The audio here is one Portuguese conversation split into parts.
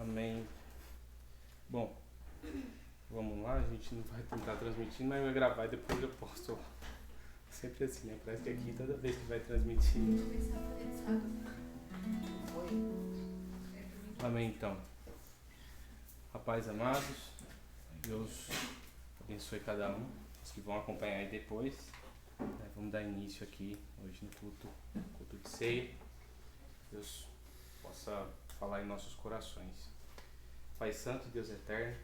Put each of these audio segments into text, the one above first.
Amém. Bom, vamos lá, a gente não vai tentar transmitir, mas vai gravar e depois eu posto. Sempre assim, né? Parece que aqui toda vez que vai transmitir. Amém, então. Rapaz amados, Deus abençoe cada um, os que vão acompanhar aí depois. Vamos dar início aqui hoje no culto de ceia. Deus possa falar em nossos corações. Pai Santo, Deus Eterno,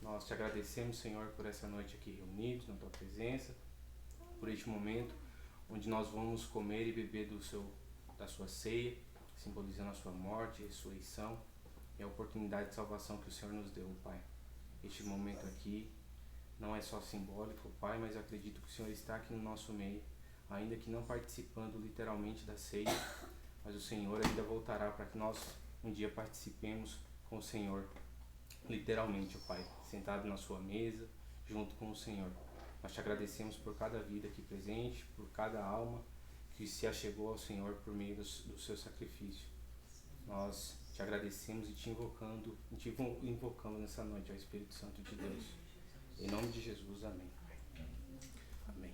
nós te agradecemos, Senhor, por essa noite aqui reunidos na tua presença, por este momento onde nós vamos comer e beber da sua ceia, simbolizando a sua morte, ressurreição e a oportunidade de salvação que o Senhor nos deu, Pai. Este momento aqui não é só simbólico, Pai, mas acredito que o Senhor está aqui no nosso meio, ainda que não participando literalmente da ceia, mas o Senhor ainda voltará para que nós um dia participemos com o Senhor, literalmente, Pai, sentado na sua mesa, junto com o Senhor. Nós te agradecemos por cada vida aqui presente, por cada alma que se achegou ao Senhor por meio do seu sacrifício. Nós te agradecemos e te invocamos nessa noite ao Espírito Santo de Deus. Em nome de Jesus, amém. Amém.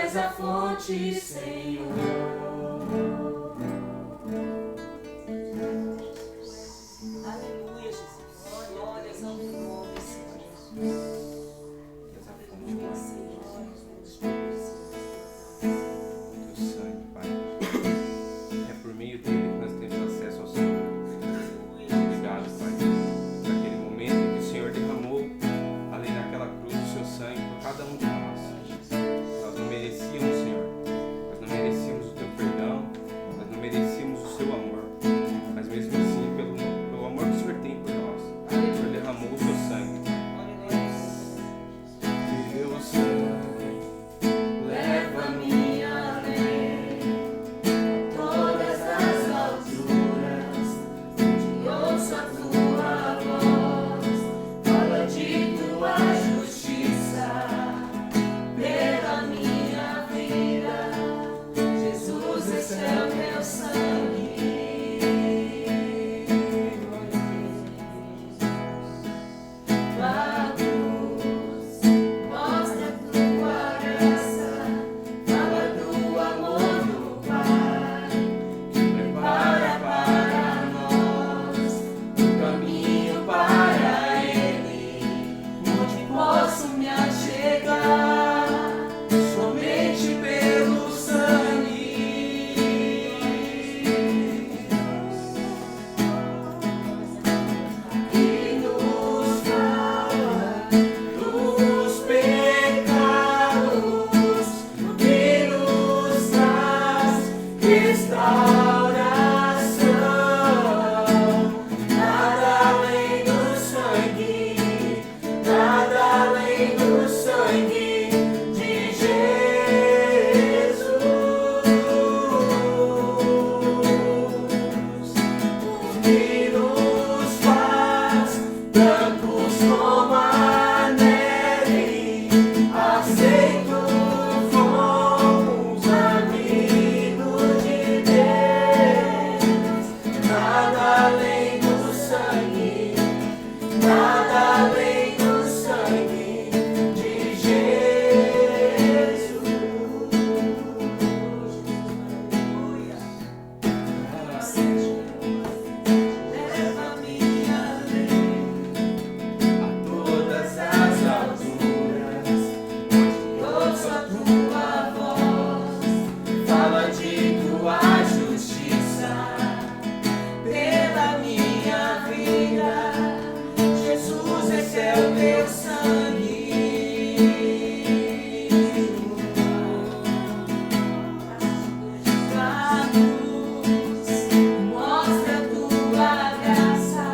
és a fonte, Senhor. Aleluia, Jesus. Glórias ao teu nome, Senhor Jesus. Aleluia, Senhor. O teu sangue, Pai. É por meio dele que nós temos acesso ao Senhor. Obrigado, Pai, por aquele momento em que o Senhor derramou ali naquela cruz o seu sangue por cada um de nós. Nós não merecíamos, Senhor. Nós não merecíamos o teu perdão. Nós não merecíamos o seu amor. Mas mesmo assim, pelo amor que o Senhor tem por nós, o Senhor derramou o seu sangue. Teu sangue leva-me além, a todas as alturas, onde ouço a tua voz, fala de tua justiça, pela minha vida. Jesus, esse é o teu sangue. Tua cruz mostra tua graça, fala do amor do Pai, que prepara para nós o caminho para Ele, onde posso me achegar somente pelo sangue. Que nos fala dos pecados, que nos traz restauração. Nada além do sangue, nada além do sangue de Jesus. Que nos faz brancos como a neve, aceito fomos amigos de Deus. Nada além do sangue, nada além do sangue de Jesus. Leva-me além, a todas as alturas, onde ouço a tua voz, fala de tua justiça, pela minha vida. Jesus, esse é o teu sangue. Tua cruz mostra tua graça,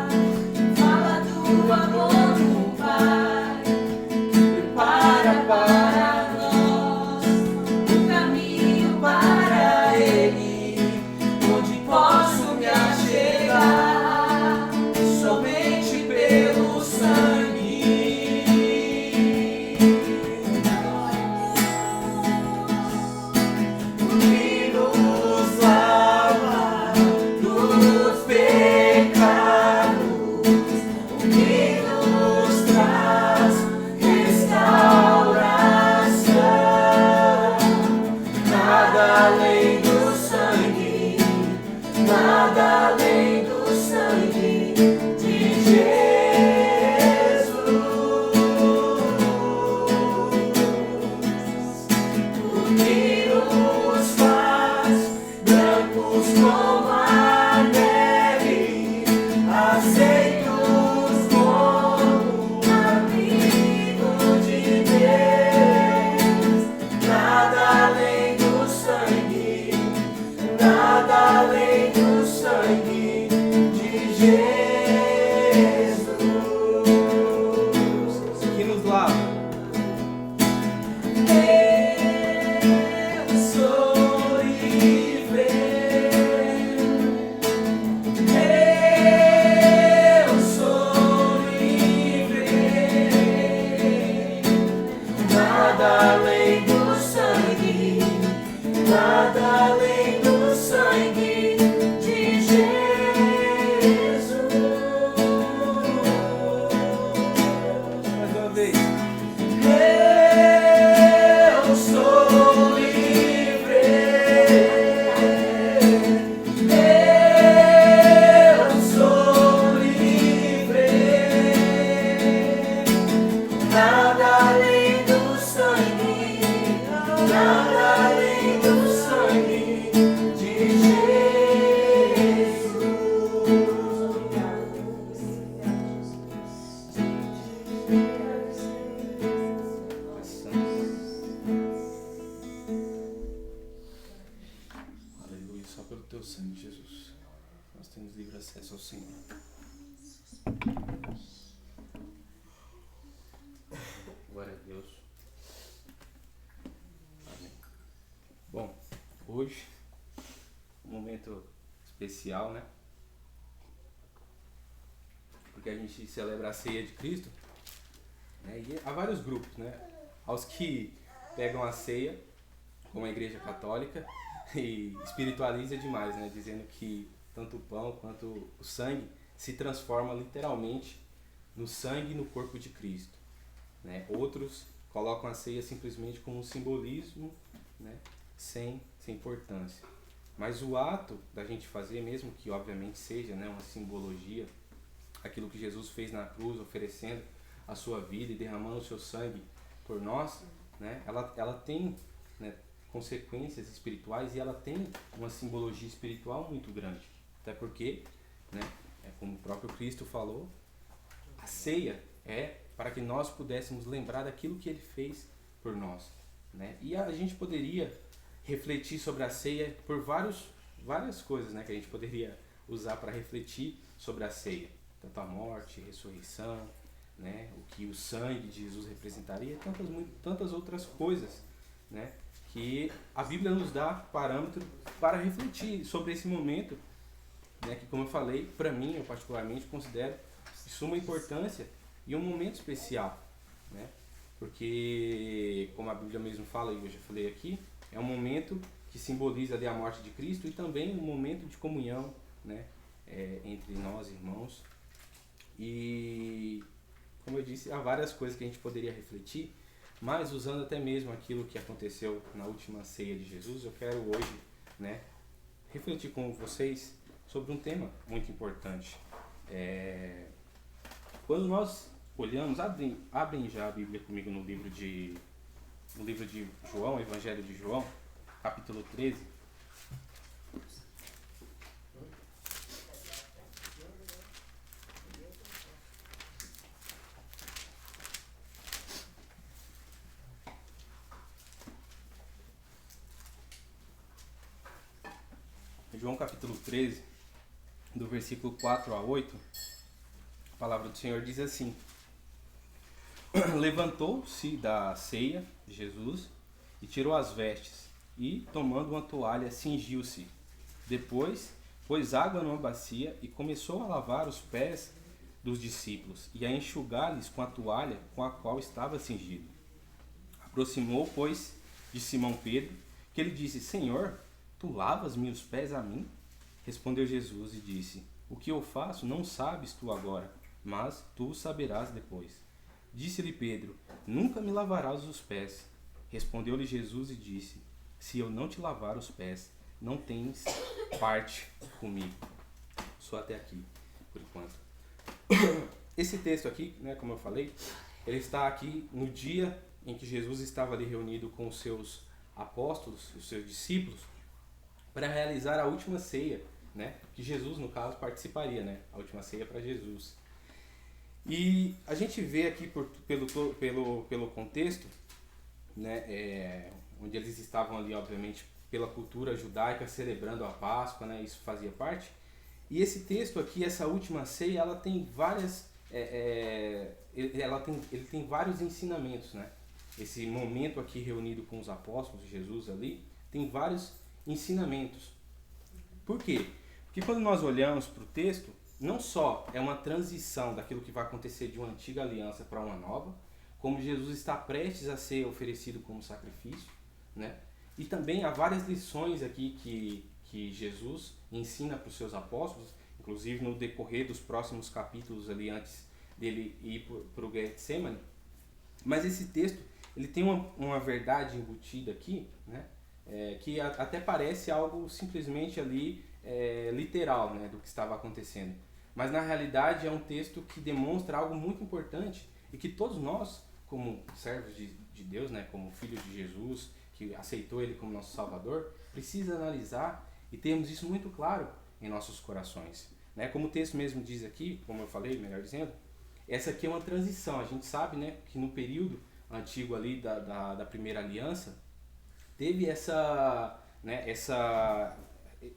fala do amor do Pai, prepara para nós o caminho para Ele, onde posso me achegar somente pelo sangue. Que nos lava dos pecados, que nos traz restauração. Nada além do sangue, nada além do sangue de Jesus. O que nos faz brancos como a neve, aceitos como amigo de Deus. Nada além do sangue, nada além do sangue de Jesus. que nos lava. Eu sou livre. Eu sou livre. Nada além do sangue, nada além do sangue de Jesus. Mais uma vez. Eu sou livre. teu sangue, Jesus, nós temos livre acesso ao Senhor. Glória a Deus. Amém. Bom, hoje, um momento especial, né? Porque a gente celebra a ceia de Cristo, né? E há vários grupos, né? Aos que pegam a ceia, como a Igreja Católica, e espiritualiza demais, né? Dizendo que tanto o pão quanto o sangue se transforma literalmente no sangue e no corpo de Cristo, né? Outros colocam a ceia simplesmente como um simbolismo, né? Sem importância. Mas o ato da gente fazer, mesmo que obviamente seja, né, uma simbologia, aquilo que Jesus fez na cruz, oferecendo a sua vida e derramando o seu sangue por nós, né, ela tem, né, consequências espirituais, e ela tem uma simbologia espiritual muito grande. Até porque, né, como o próprio Cristo falou, a ceia é para que nós pudéssemos lembrar daquilo que Ele fez por nós, né? E a gente poderia refletir sobre a ceia por várias coisas, né, que a gente poderia usar para refletir sobre a ceia. Tanto a morte, a ressurreição, né, o que o sangue de Jesus representaria, tantas outras coisas, né, que a Bíblia nos dá parâmetro para refletir sobre esse momento, né, que, como eu falei, para mim, eu particularmente considero de suma importância e um momento especial, né, porque, como a Bíblia mesmo fala, e eu já falei aqui, é um momento que simboliza ali a morte de Cristo e também um momento de comunhão, né, entre nós, irmãos. E, como eu disse, há várias coisas que a gente poderia refletir, mas usando até mesmo aquilo que aconteceu na última ceia de Jesus, eu quero hoje, né, refletir com vocês sobre um tema muito importante. Quando nós olhamos, abrem já a Bíblia comigo no livro de João, Evangelho de João, capítulo 13. João capítulo 13, do versículo 4 a 8, a palavra do Senhor diz assim: Levantou-se da ceia Jesus e tirou as vestes, e, tomando uma toalha, cingiu-se. Depois, pôs água numa bacia e começou a lavar os pés dos discípulos e a enxugar-lhes com a toalha com a qual estava cingido. Aproximou, pois, de Simão Pedro, que ele disse: Senhor, tu lavas-me os pés a mim? Respondeu Jesus e disse: O que eu faço não sabes tu agora, mas tu saberás depois. Disse-lhe Pedro: Nunca me lavarás os pés. Respondeu-lhe Jesus e disse: Se eu não te lavar os pés, não tens parte comigo. Só até aqui, por enquanto. Esse texto aqui, né, como eu falei, ele está aqui no dia em que Jesus estava ali reunido com os seus apóstolos, os seus discípulos, para realizar a última ceia, né, que Jesus, no caso, participaria, né, a última ceia para Jesus. E a gente vê aqui pelo contexto, né, onde eles estavam ali, obviamente, pela cultura judaica, celebrando a Páscoa, né, isso fazia parte. E esse texto aqui, essa última ceia, ela tem ele tem vários ensinamentos, né? Esse momento aqui reunido com os apóstolos de Jesus ali, tem vários ensinamentos. Por quê? Porque quando nós olhamos para o texto, não só é uma transição daquilo que vai acontecer de uma antiga aliança para uma nova, como Jesus está prestes a ser oferecido como sacrifício, né? E também há várias lições aqui que Jesus ensina para os seus apóstolos, inclusive no decorrer dos próximos capítulos ali antes dele ir para o Getsemane. Mas esse texto, ele tem uma verdade embutida aqui, né? Que até parece algo simplesmente ali literal, né, do que estava acontecendo. Mas na realidade é um texto que demonstra algo muito importante e que todos nós, como servos de Deus, né, como filhos de Jesus, que aceitou Ele como nosso Salvador, precisa analisar e termos isso muito claro em nossos corações, né? Como o texto mesmo diz aqui, como eu falei, melhor dizendo, essa aqui é uma transição. A gente sabe, né, que no período antigo ali da primeira aliança, teve essa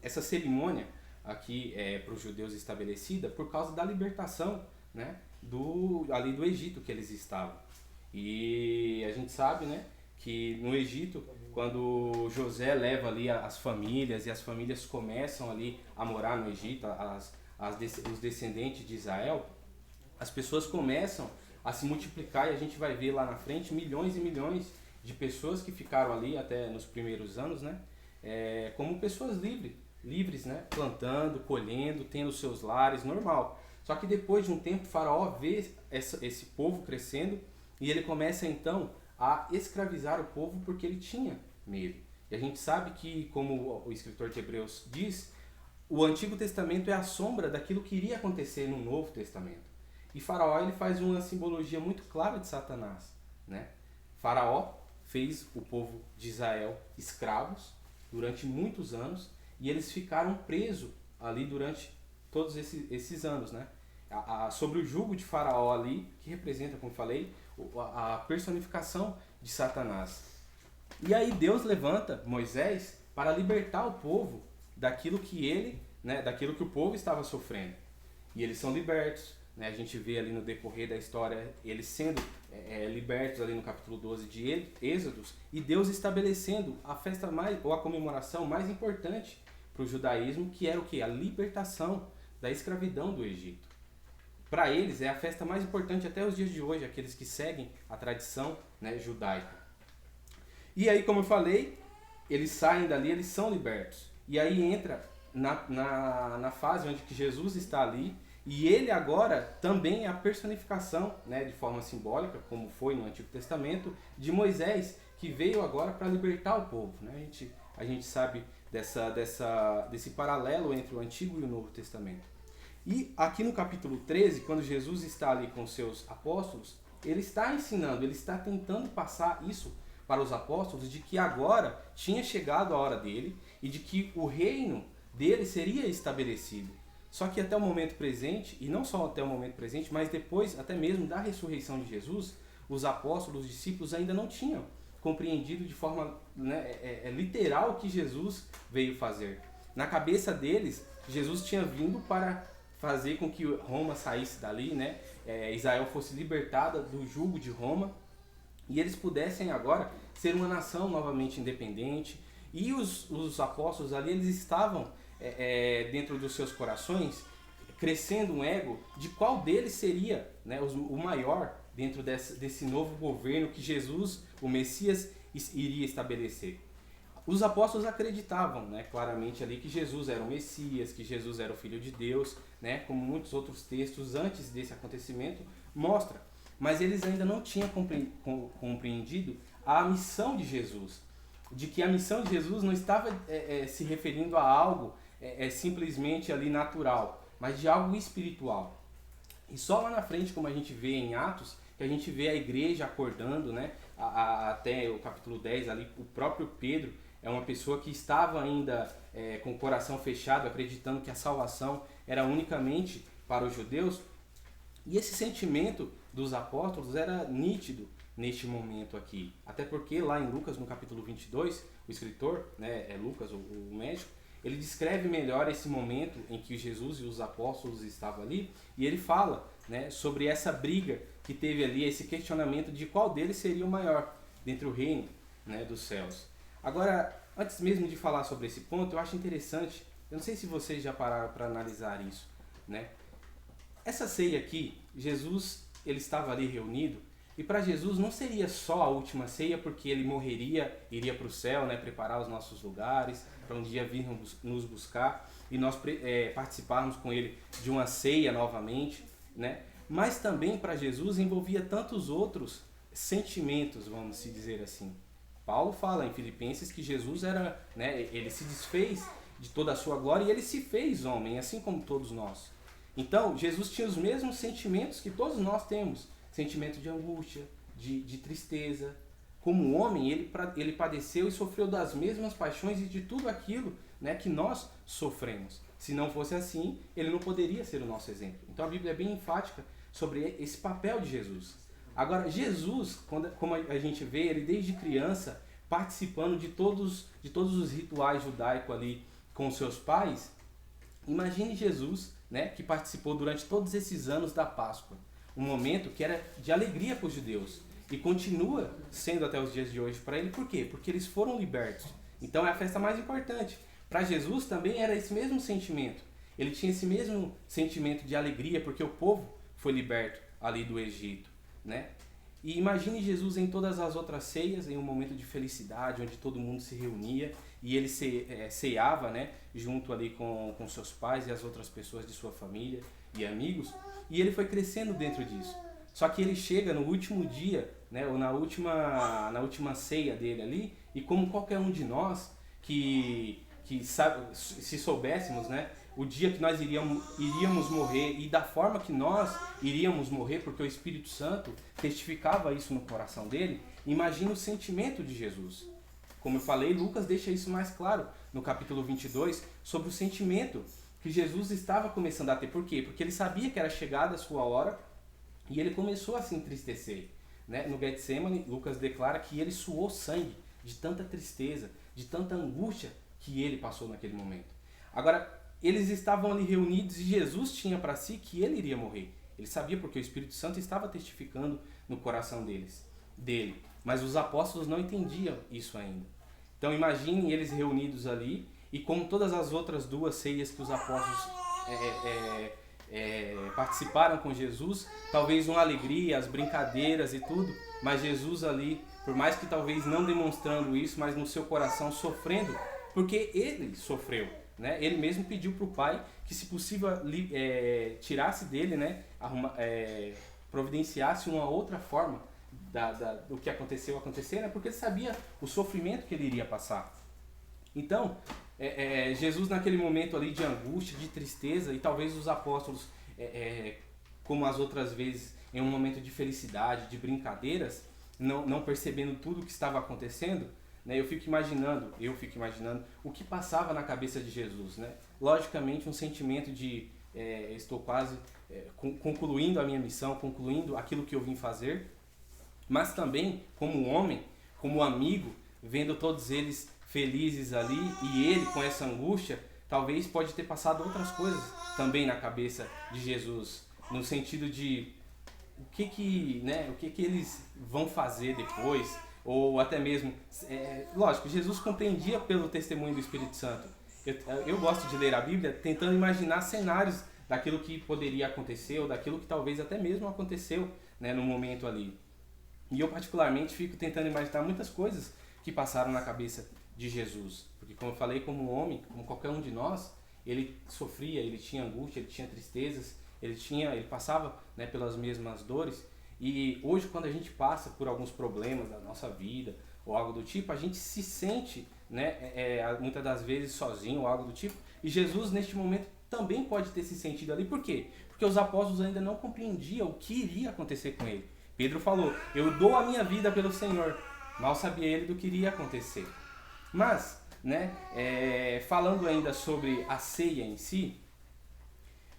essa cerimônia aqui é para os judeus estabelecida por causa da libertação, né, ali do Egito que eles estavam. E a gente sabe, né, que no Egito, quando José leva ali as famílias e as famílias começam ali a morar no Egito, os descendentes de Israel, as pessoas começam a se multiplicar e a gente vai ver lá na frente milhões e milhões de pessoas que ficaram ali até nos primeiros anos, né, como pessoas livres, né, plantando, colhendo, tendo seus lares, normal. Só que depois de um tempo, Faraó vê esse povo crescendo e ele começa então a escravizar o povo porque ele tinha medo. E a gente sabe que, como o escritor de Hebreus diz, o Antigo Testamento é a sombra daquilo que iria acontecer no Novo Testamento. E Faraó ele faz uma simbologia muito clara de Satanás, né? Faraó fez o povo de Israel escravos durante muitos anos e eles ficaram presos ali durante todos esses anos, né? Sobre o jugo de Faraó ali, que representa, como falei, a personificação de Satanás. E aí Deus levanta Moisés para libertar o povo daquilo que daquilo que o povo estava sofrendo. E eles são libertos, né? A gente vê ali no decorrer da história eles sendo libertos ali no capítulo 12 de Êxodos, e Deus estabelecendo a festa ou a comemoração mais importante para o judaísmo, que era o quê? A libertação da escravidão do Egito. Para eles é a festa mais importante até os dias de hoje, aqueles que seguem a tradição, né, judaica. E aí, como eu falei, eles saem dali, eles são libertos. E aí entra na fase onde que Jesus está ali, e ele agora também é a personificação, né, de forma simbólica, como foi no Antigo Testamento, de Moisés, que veio agora para libertar o povo, né? A gente sabe desse paralelo entre o Antigo e o Novo Testamento. E aqui no capítulo 13, quando Jesus está ali com seus apóstolos, ele está ensinando, ele está tentando passar isso para os apóstolos, de que agora tinha chegado a hora dele e de que o reino dele seria estabelecido. Só que até o momento presente, e não só até o momento presente, mas depois até mesmo da ressurreição de Jesus, os apóstolos, os discípulos ainda não tinham compreendido de forma literal o que Jesus veio fazer. Na cabeça deles, Jesus tinha vindo para fazer com que Roma saísse dali, né? Israel fosse libertada do jugo de Roma e eles pudessem agora ser uma nação novamente independente. E os apóstolos ali, eles estavam dentro dos seus corações crescendo um ego de qual deles seria, né, o maior dentro desse novo governo que Jesus, o Messias, iria estabelecer. Os apóstolos acreditavam, né, claramente ali que Jesus era o Messias, que Jesus era o Filho de Deus, né, como muitos outros textos antes desse acontecimento mostra. Mas eles ainda não tinham compreendido a missão de Jesus. De que a missão de Jesus não estava se referindo a algo simplesmente ali natural, mas de algo espiritual. E só lá na frente, como a gente vê em Atos, que a gente vê a igreja acordando, né, até o capítulo 10 ali, o próprio Pedro é uma pessoa que estava ainda com o coração fechado, acreditando que a salvação era unicamente para os judeus. E esse sentimento dos apóstolos era nítido neste momento aqui. Até porque lá em Lucas, no capítulo 22, o escritor, né, Lucas, o médico, ele descreve melhor esse momento em que Jesus e os apóstolos estavam ali, e ele fala, né, sobre essa briga que teve ali, esse questionamento de qual deles seria o maior dentro do reino, né, dos céus. Agora, antes mesmo de falar sobre esse ponto, eu acho interessante, eu não sei se vocês já pararam para analisar isso, né? Essa ceia aqui, Jesus, ele estava ali reunido, e para Jesus não seria só a última ceia, porque ele morreria, iria para o céu, né, preparar os nossos lugares, para um dia vir nos buscar, e nós participarmos com ele de uma ceia novamente, né? Mas também para Jesus envolvia tantos outros sentimentos, vamos se dizer assim. Paulo fala em Filipenses que Jesus era, né, ele se desfez de toda a sua glória e ele se fez homem, assim como todos nós. Então, Jesus tinha os mesmos sentimentos que todos nós temos. Sentimento de angústia, de tristeza. Como homem, ele padeceu e sofreu das mesmas paixões e de tudo aquilo, né, que nós sofremos. Se não fosse assim, ele não poderia ser o nosso exemplo. Então a Bíblia é bem enfática sobre esse papel de Jesus. Agora, Jesus, como a gente vê, ele desde criança participando de todos os rituais judaicos ali, com seus pais, imagine Jesus, né, que participou durante todos esses anos da Páscoa. Um momento que era de alegria para os judeus. E continua sendo até os dias de hoje para ele. Por quê? Porque eles foram libertos. Então é a festa mais importante. Para Jesus também era esse mesmo sentimento. Ele tinha esse mesmo sentimento de alegria porque o povo foi liberto ali do Egito, né? E imagine Jesus em todas as outras ceias, em um momento de felicidade, onde todo mundo se reunia e ele ceava, né, junto ali com seus pais e as outras pessoas de sua família e amigos. E ele foi crescendo dentro disso. Só que ele chega no último dia, né, ou na última ceia dele ali, e como qualquer um de nós que sabe, se soubéssemos, né, o dia que nós iríamos morrer e da forma que nós iríamos morrer, porque o Espírito Santo testificava isso no coração dele, imagina o sentimento de Jesus. Como eu falei, Lucas deixa isso mais claro no capítulo 22, sobre o sentimento que Jesus estava começando a ter. Por quê? Porque ele sabia que era chegada a sua hora e ele começou a se entristecer, né? No Getsemane, Lucas declara que ele suou sangue de tanta tristeza, de tanta angústia que ele passou naquele momento. Agora, eles estavam ali reunidos e Jesus tinha para si que ele iria morrer. Ele sabia porque o Espírito Santo estava testificando no coração dele. Mas os apóstolos não entendiam isso ainda. Então imagine eles reunidos ali e como todas as outras duas ceias que os apóstolos participaram com Jesus, talvez uma alegria, as brincadeiras e tudo, mas Jesus ali, por mais que talvez não demonstrando isso, mas no seu coração sofrendo, porque ele sofreu, né? Ele mesmo pediu para o Pai que, se possível, tirasse dele, né? Providenciasse uma outra forma do que aconteceu acontecer, né? Porque ele sabia o sofrimento que ele iria passar. Então, Jesus naquele momento ali de angústia, de tristeza, e talvez os apóstolos, como as outras vezes, em um momento de felicidade, de brincadeiras, não percebendo tudo o que estava acontecendo, né? Eu fico imaginando o que passava na cabeça de Jesus, né? Logicamente um sentimento de estou quase concluindo a minha missão, concluindo aquilo que eu vim fazer, mas também como homem, como amigo, vendo todos eles felizes ali e ele com essa angústia, talvez pode ter passado outras coisas também na cabeça de Jesus, no sentido de o que eles vão fazer depois, ou até mesmo, lógico, Jesus compreendia pelo testemunho do Espírito Santo. Eu gosto de ler a Bíblia tentando imaginar cenários daquilo que poderia acontecer, ou daquilo que talvez até mesmo aconteceu, né, no momento ali. E eu particularmente fico tentando imaginar muitas coisas que passaram na cabeça de Jesus. Porque como eu falei, como homem, como qualquer um de nós, ele sofria, ele tinha angústia, ele tinha tristezas, ele passava, né, pelas mesmas dores. E hoje, quando a gente passa por alguns problemas da nossa vida, ou algo do tipo, a gente se sente, né, muitas das vezes sozinho, ou algo do tipo. E Jesus, neste momento, também pode ter se sentido ali. Por quê? Porque os apóstolos ainda não compreendiam o que iria acontecer com ele. Pedro falou, eu dou a minha vida pelo Senhor. Mal sabia ele do que iria acontecer. Mas, né, falando ainda sobre a ceia em si,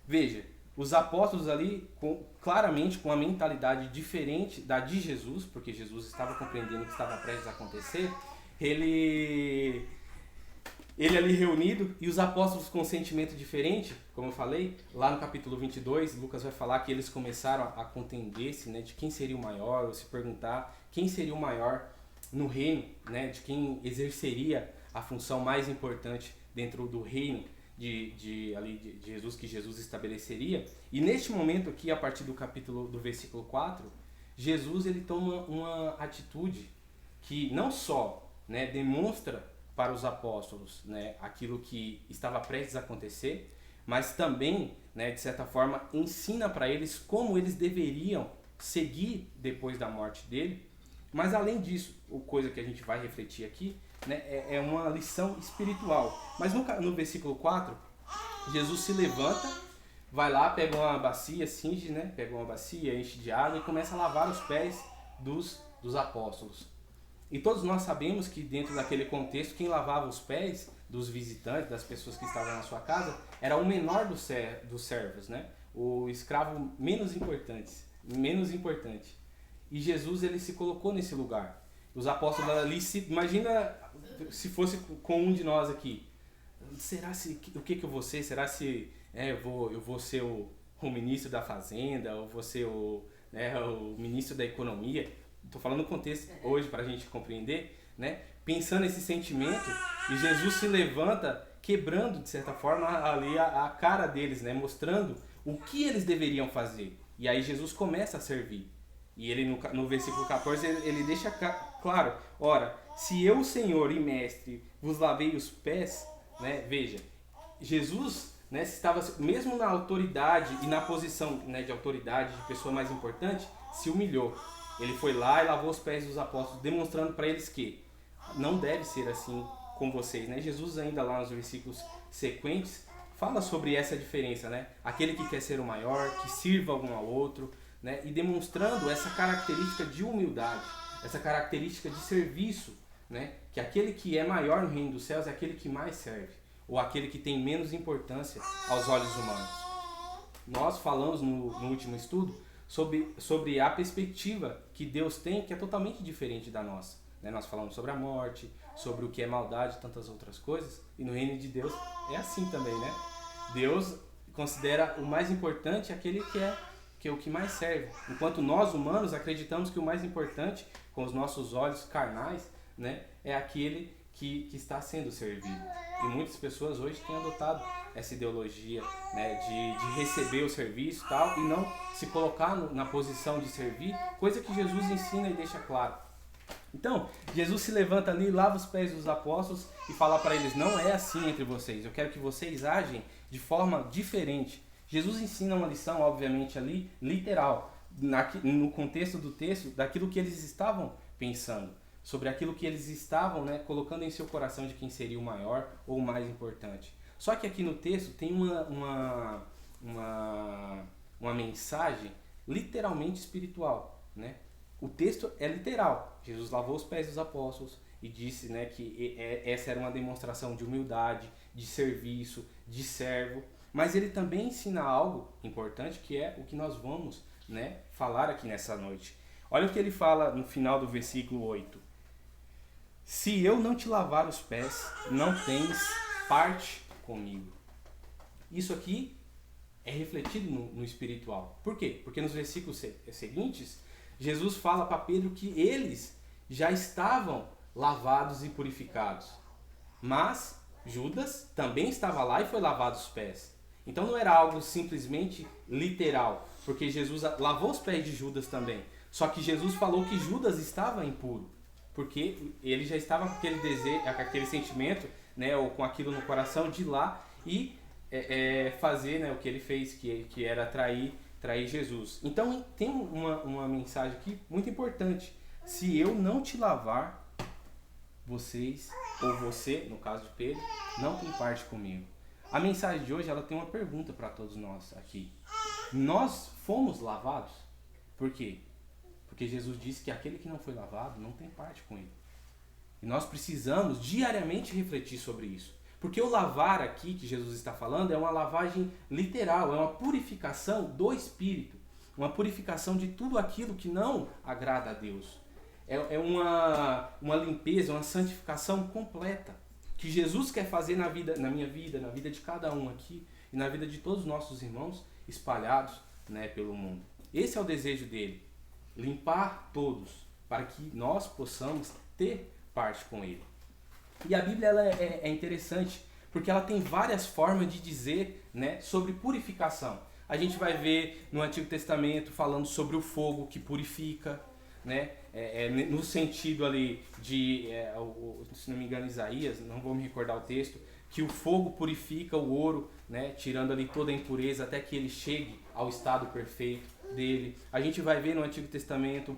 veja, os apóstolos ali, claramente com uma mentalidade diferente da de Jesus, porque Jesus estava compreendendo o que estava prestes a acontecer, ele ali reunido, e os apóstolos com um sentimento diferente, como eu falei, lá no capítulo 22, Lucas vai falar que eles começaram a contender-se, né, de quem seria o maior, ou se perguntar quem seria o maior no reino, né, de quem exerceria a função mais importante dentro do reino de Jesus, que Jesus estabeleceria. E neste momento aqui, a partir do versículo 4, Jesus ele toma uma atitude que não só, né, demonstra para os apóstolos, né, aquilo que estava prestes a acontecer, mas também, né, de certa forma, ensina para eles como eles deveriam seguir depois da morte dele. Mas além disso, coisa que a gente vai refletir aqui, né, é uma lição espiritual. Mas no versículo 4, Jesus se levanta, vai lá, pega uma bacia, cinge, né, pega uma bacia, enche de água e começa a lavar os pés dos apóstolos. E todos nós sabemos que dentro daquele contexto, quem lavava os pés dos visitantes, das pessoas que estavam na sua casa, era o menor dos servos, né? O escravo menos importante. E Jesus ele se colocou nesse lugar. Os apóstolos ali, imagina se fosse com um de nós aqui. será se o que eu vou ser? Será se eu vou ser o ministro da fazenda, ou vou ser o ministro da economia? Estou falando no contexto hoje para a gente compreender, né? Pensando esse sentimento, e Jesus se levanta quebrando, de certa forma, ali a cara deles, né? Mostrando o que eles deveriam fazer. E aí Jesus começa a servir. E ele no versículo 14 ele deixa claro: ora, se eu, Senhor e Mestre, vos lavei os pés, né? Veja, Jesus, né, estava mesmo na autoridade e na posição, né, de autoridade, de pessoa mais importante, se humilhou. Ele foi lá e lavou os pés dos apóstolos, demonstrando para eles que não deve ser assim com vocês, né? Jesus ainda lá nos versículos sequentes fala sobre essa diferença, né? Aquele que quer ser o maior, que sirva um ao outro, né? E demonstrando essa característica de humildade, essa característica de serviço, né? Que aquele que é maior no reino dos céus é aquele que mais serve, ou aquele que tem menos importância aos olhos humanos. Nós falamos no último estudo sobre a perspectiva que Deus tem, que é totalmente diferente da nossa, né? Nós falamos sobre a morte, sobre o que é maldade e tantas outras coisas, e no reino de Deus é assim também, né? Deus considera o mais importante aquele que é o que mais serve, enquanto nós humanos acreditamos que o mais importante, com os nossos olhos carnais, né, é aquele que está sendo servido. E muitas pessoas hoje têm adotado essa ideologia, né, de receber o serviço e tal, e não se colocar na posição de servir, coisa que Jesus ensina e deixa claro. Então, Jesus se levanta ali, lava os pés dos apóstolos e fala para eles: não é assim entre vocês, eu quero que vocês agem de forma diferente. Jesus ensina uma lição, obviamente, ali, literal, no contexto do texto, daquilo que eles estavam pensando, sobre aquilo que eles estavam, né, colocando em seu coração de quem seria o maior ou o mais importante. Só que aqui no texto tem uma mensagem literalmente espiritual, né? O texto é literal. Jesus lavou os pés dos apóstolos e disse, né, que essa era uma demonstração de humildade, de serviço, de servo. Mas ele também ensina algo importante, que é o que nós vamos, né, falar aqui nessa noite. Olha o que ele fala no final do versículo 8. Se eu não te lavar os pés, não tens parte comigo. Isso aqui é refletido no espiritual. Por quê? Porque nos versículos seguintes, Jesus fala para Pedro que eles já estavam lavados e purificados. Mas Judas também estava lá e foi lavado os pés. Então não era algo simplesmente literal, porque Jesus lavou os pés de Judas também. Só que Jesus falou que Judas estava impuro, porque ele já estava com aquele desejo, com aquele sentimento, né, ou com aquilo no coração de ir lá e fazer, né, o que ele fez, que era trair Jesus. Então tem uma mensagem aqui muito importante. Se eu não te lavar, vocês, ou você, no caso de Pedro, não tem parte comigo. A mensagem de hoje, ela tem uma pergunta para todos nós aqui. Nós fomos lavados? Por quê? Porque Jesus disse que aquele que não foi lavado não tem parte com ele. E nós precisamos diariamente refletir sobre isso. Porque o lavar aqui, que Jesus está falando, é uma lavagem literal, é uma purificação do espírito. Uma purificação de tudo aquilo que não agrada a Deus. É uma limpeza, uma santificação completa. Que Jesus quer fazer na minha vida, na vida de cada um aqui e na vida de todos os nossos irmãos espalhados, né, pelo mundo. Esse é o desejo dele, limpar todos, para que nós possamos ter parte com ele. E a Bíblia ela é interessante, porque ela tem várias formas de dizer, né, sobre purificação. A gente vai ver no Antigo Testamento falando sobre o fogo que purifica, né? No sentido ali de, se não me engano, Isaías, não vou me recordar o texto, que o fogo purifica o ouro, né, tirando ali toda a impureza até que ele chegue ao estado perfeito dele. A gente vai ver no Antigo Testamento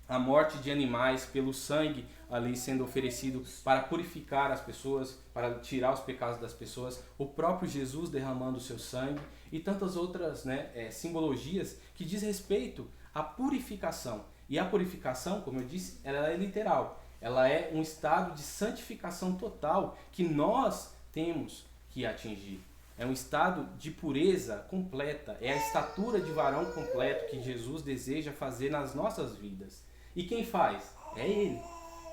a morte de animais pelo sangue ali sendo oferecido para purificar as pessoas, para tirar os pecados das pessoas, o próprio Jesus derramando o seu sangue e tantas outras, né, simbologias que diz respeito à purificação. E a purificação, como eu disse, ela é literal. Ela é um estado de santificação total que nós temos que atingir. É um estado de pureza completa. É a estatura de varão completo que Jesus deseja fazer nas nossas vidas. E quem faz? É Ele.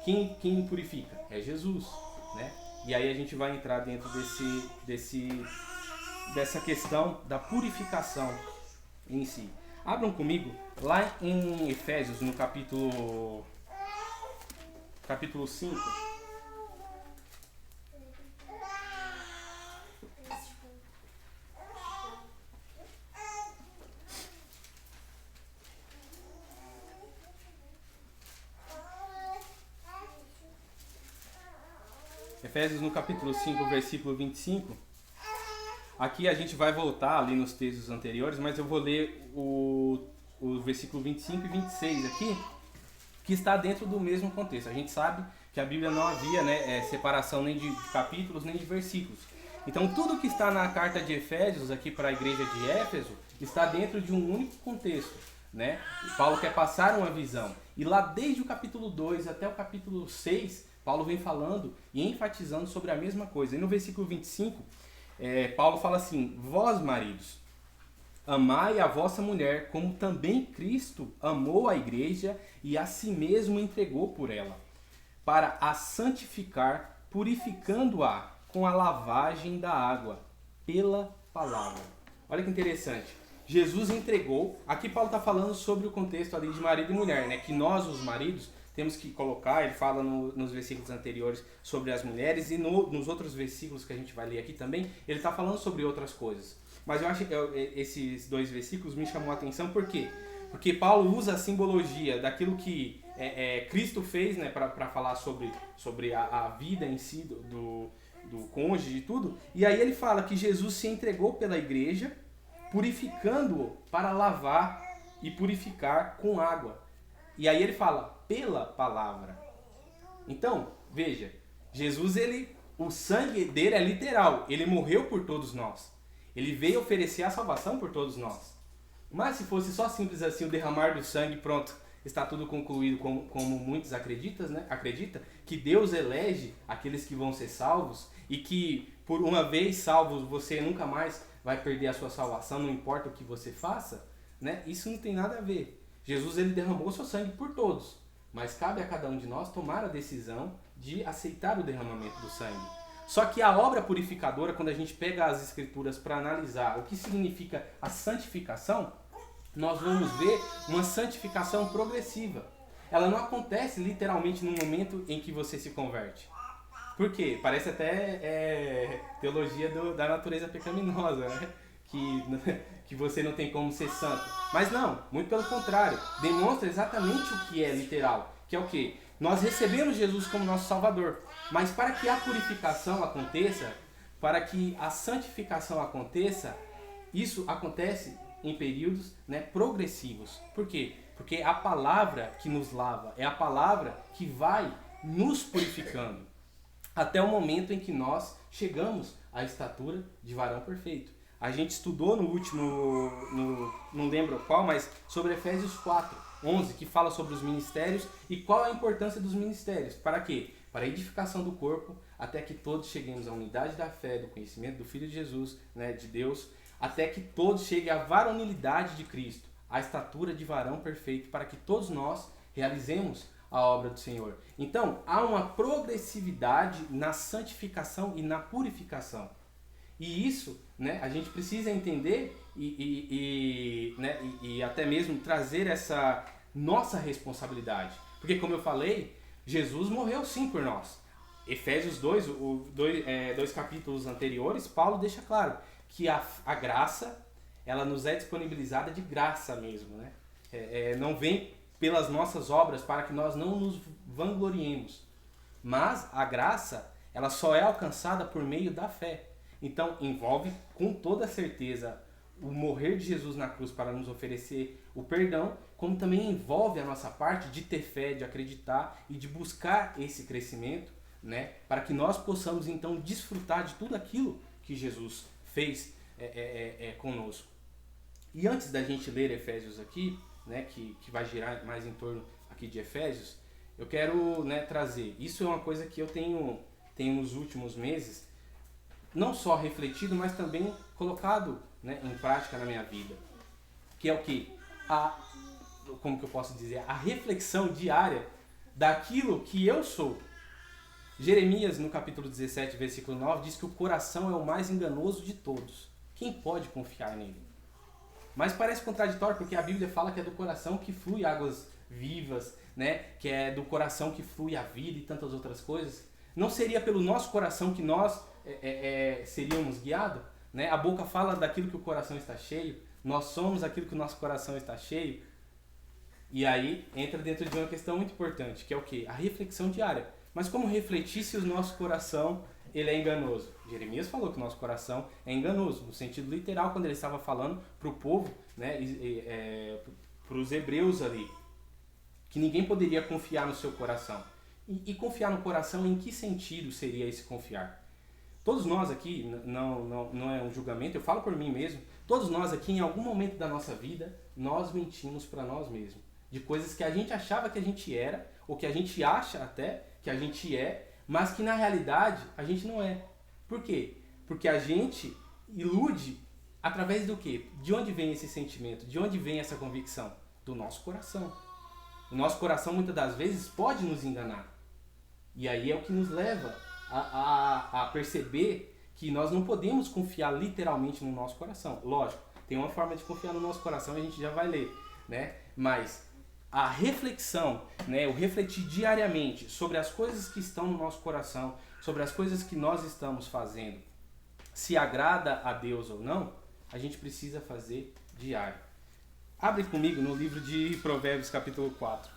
Quem purifica? É Jesus, né? E aí a gente vai entrar dentro dessa questão da purificação em si. Abram comigo lá em Efésios, no capítulo 5. Efésios no capítulo 5, versículo 25. Aqui a gente vai voltar ali nos textos anteriores, mas eu vou ler o versículo 25 e 26 aqui, que está dentro do mesmo contexto. A gente sabe que a Bíblia não havia, né, separação nem de capítulos nem de versículos. Então tudo que está na carta de Efésios aqui para a igreja de Éfeso está dentro de um único contexto, né? Paulo quer passar uma visão. E lá desde o capítulo 2 até o capítulo 6, Paulo vem falando e enfatizando sobre a mesma coisa. E no versículo 25, Paulo fala assim: vós, maridos, amai a vossa mulher, como também Cristo amou a igreja e a si mesmo entregou por ela, para a santificar, purificando-a com a lavagem da água, pela palavra. Olha que interessante. Jesus entregou, aqui Paulo está falando sobre o contexto ali de marido e mulher, né? Que nós, os maridos, temos que colocar, ele fala nos versículos anteriores sobre as mulheres e nos outros versículos que a gente vai ler aqui também, ele está falando sobre outras coisas. Mas eu acho que esses dois versículos me chamou a atenção, por quê? Porque Paulo usa a simbologia daquilo que Cristo fez, né, para falar sobre a vida em si do cônjuge e tudo, e aí ele fala que Jesus se entregou pela igreja, purificando-o para lavar e purificar com água. E aí ele fala, pela palavra. Então, veja, Jesus, o sangue dele é literal. Ele morreu por todos nós. Ele veio oferecer a salvação por todos nós. Mas se fosse só simples assim, o derramar do sangue, pronto, está tudo concluído, como muitos acreditam, né? Acredita que Deus elege aqueles que vão ser salvos e que, por uma vez salvos, você nunca mais vai perder a sua salvação, não importa o que você faça, né? Isso não tem nada a ver. Jesus, ele derramou seu sangue por todos, mas cabe a cada um de nós tomar a decisão de aceitar o derramamento do sangue. Só que a obra purificadora, quando a gente pega as escrituras para analisar o que significa a santificação, nós vamos ver uma santificação progressiva. Ela não acontece literalmente no momento em que você se converte. Por quê? Parece até teologia da natureza pecaminosa, né? Que você não tem como ser santo. Mas não, muito pelo contrário. Demonstra exatamente o que é literal. Que é o quê? Nós recebemos Jesus como nosso Salvador. Mas para que a purificação aconteça, para que a santificação aconteça, isso acontece em períodos, né, progressivos. Por quê? Porque é a palavra que nos lava, é a palavra que vai nos purificando. Até o momento em que nós chegamos à estatura de varão perfeito. A gente estudou no último, não lembro qual, mas sobre Efésios 4, 11, que fala sobre os ministérios e qual a importância dos ministérios. Para quê? Para a edificação do corpo, até que todos cheguemos à unidade da fé, do conhecimento do Filho de Jesus, né, de Deus, até que todos cheguem à varonilidade de Cristo, à estatura de varão perfeito, para que todos nós realizemos a obra do Senhor. Então, há uma progressividade na santificação e na purificação. E isso, né, a gente precisa entender e até mesmo trazer essa nossa responsabilidade. Porque, como eu falei, Jesus morreu sim por nós. Efésios 2, dois capítulos anteriores, Paulo deixa claro que a graça, ela nos é disponibilizada de graça mesmo, né? Não vem pelas nossas obras para que nós não nos vangloriemos. Mas a graça, ela só é alcançada por meio da fé. Então envolve com toda certeza o morrer de Jesus na cruz para nos oferecer o perdão, como também envolve a nossa parte de ter fé, de acreditar e de buscar esse crescimento, né, para que nós possamos então desfrutar de tudo aquilo que Jesus fez conosco. E antes da gente ler Efésios aqui, né, que vai girar mais em torno aqui de Efésios, eu quero, né, trazer, isso é uma coisa que eu tenho nos últimos meses, não só refletido, mas também colocado, né, em prática na minha vida, que é o que? Como que eu posso dizer? A reflexão diária daquilo que eu sou. Jeremias, no capítulo 17, versículo 9, diz que o coração é o mais enganoso de todos. Quem pode confiar nele? Mas parece contraditório, porque a Bíblia fala que é do coração que flui águas vivas, né? Que é do coração que flui a vida e tantas outras coisas. Não seria pelo nosso coração que nós seríamos guiados? Né? A boca fala daquilo que o coração está cheio. Nós somos aquilo que o nosso coração está cheio. E aí entra dentro de uma questão muito importante, que é o quê? A reflexão diária. Mas como refletir se o nosso coração ele é enganoso? Jeremias falou que o nosso coração é enganoso, no sentido literal, quando ele estava falando para o povo, né, para os hebreus ali, que ninguém poderia confiar no seu coração. E confiar no coração, em que sentido seria esse confiar? Todos nós aqui, não é um julgamento, eu falo por mim mesmo, todos nós aqui, em algum momento da nossa vida, nós mentimos para nós mesmos. De coisas que a gente achava que a gente era, ou que a gente acha até que a gente é, mas que na realidade a gente não é. Por quê? Porque a gente ilude através do quê? De onde vem esse sentimento? De onde vem essa convicção? Do nosso coração. O nosso coração muitas das vezes pode nos enganar. E aí é o que nos leva a perceber que nós não podemos confiar literalmente no nosso coração. Lógico, tem uma forma de confiar no nosso coração e a gente já vai ler, né? Mas a reflexão, né, o refletir diariamente sobre as coisas que estão no nosso coração, sobre as coisas que nós estamos fazendo, se agrada a Deus ou não, a gente precisa fazer diário. Abre comigo no livro de Provérbios, capítulo 4.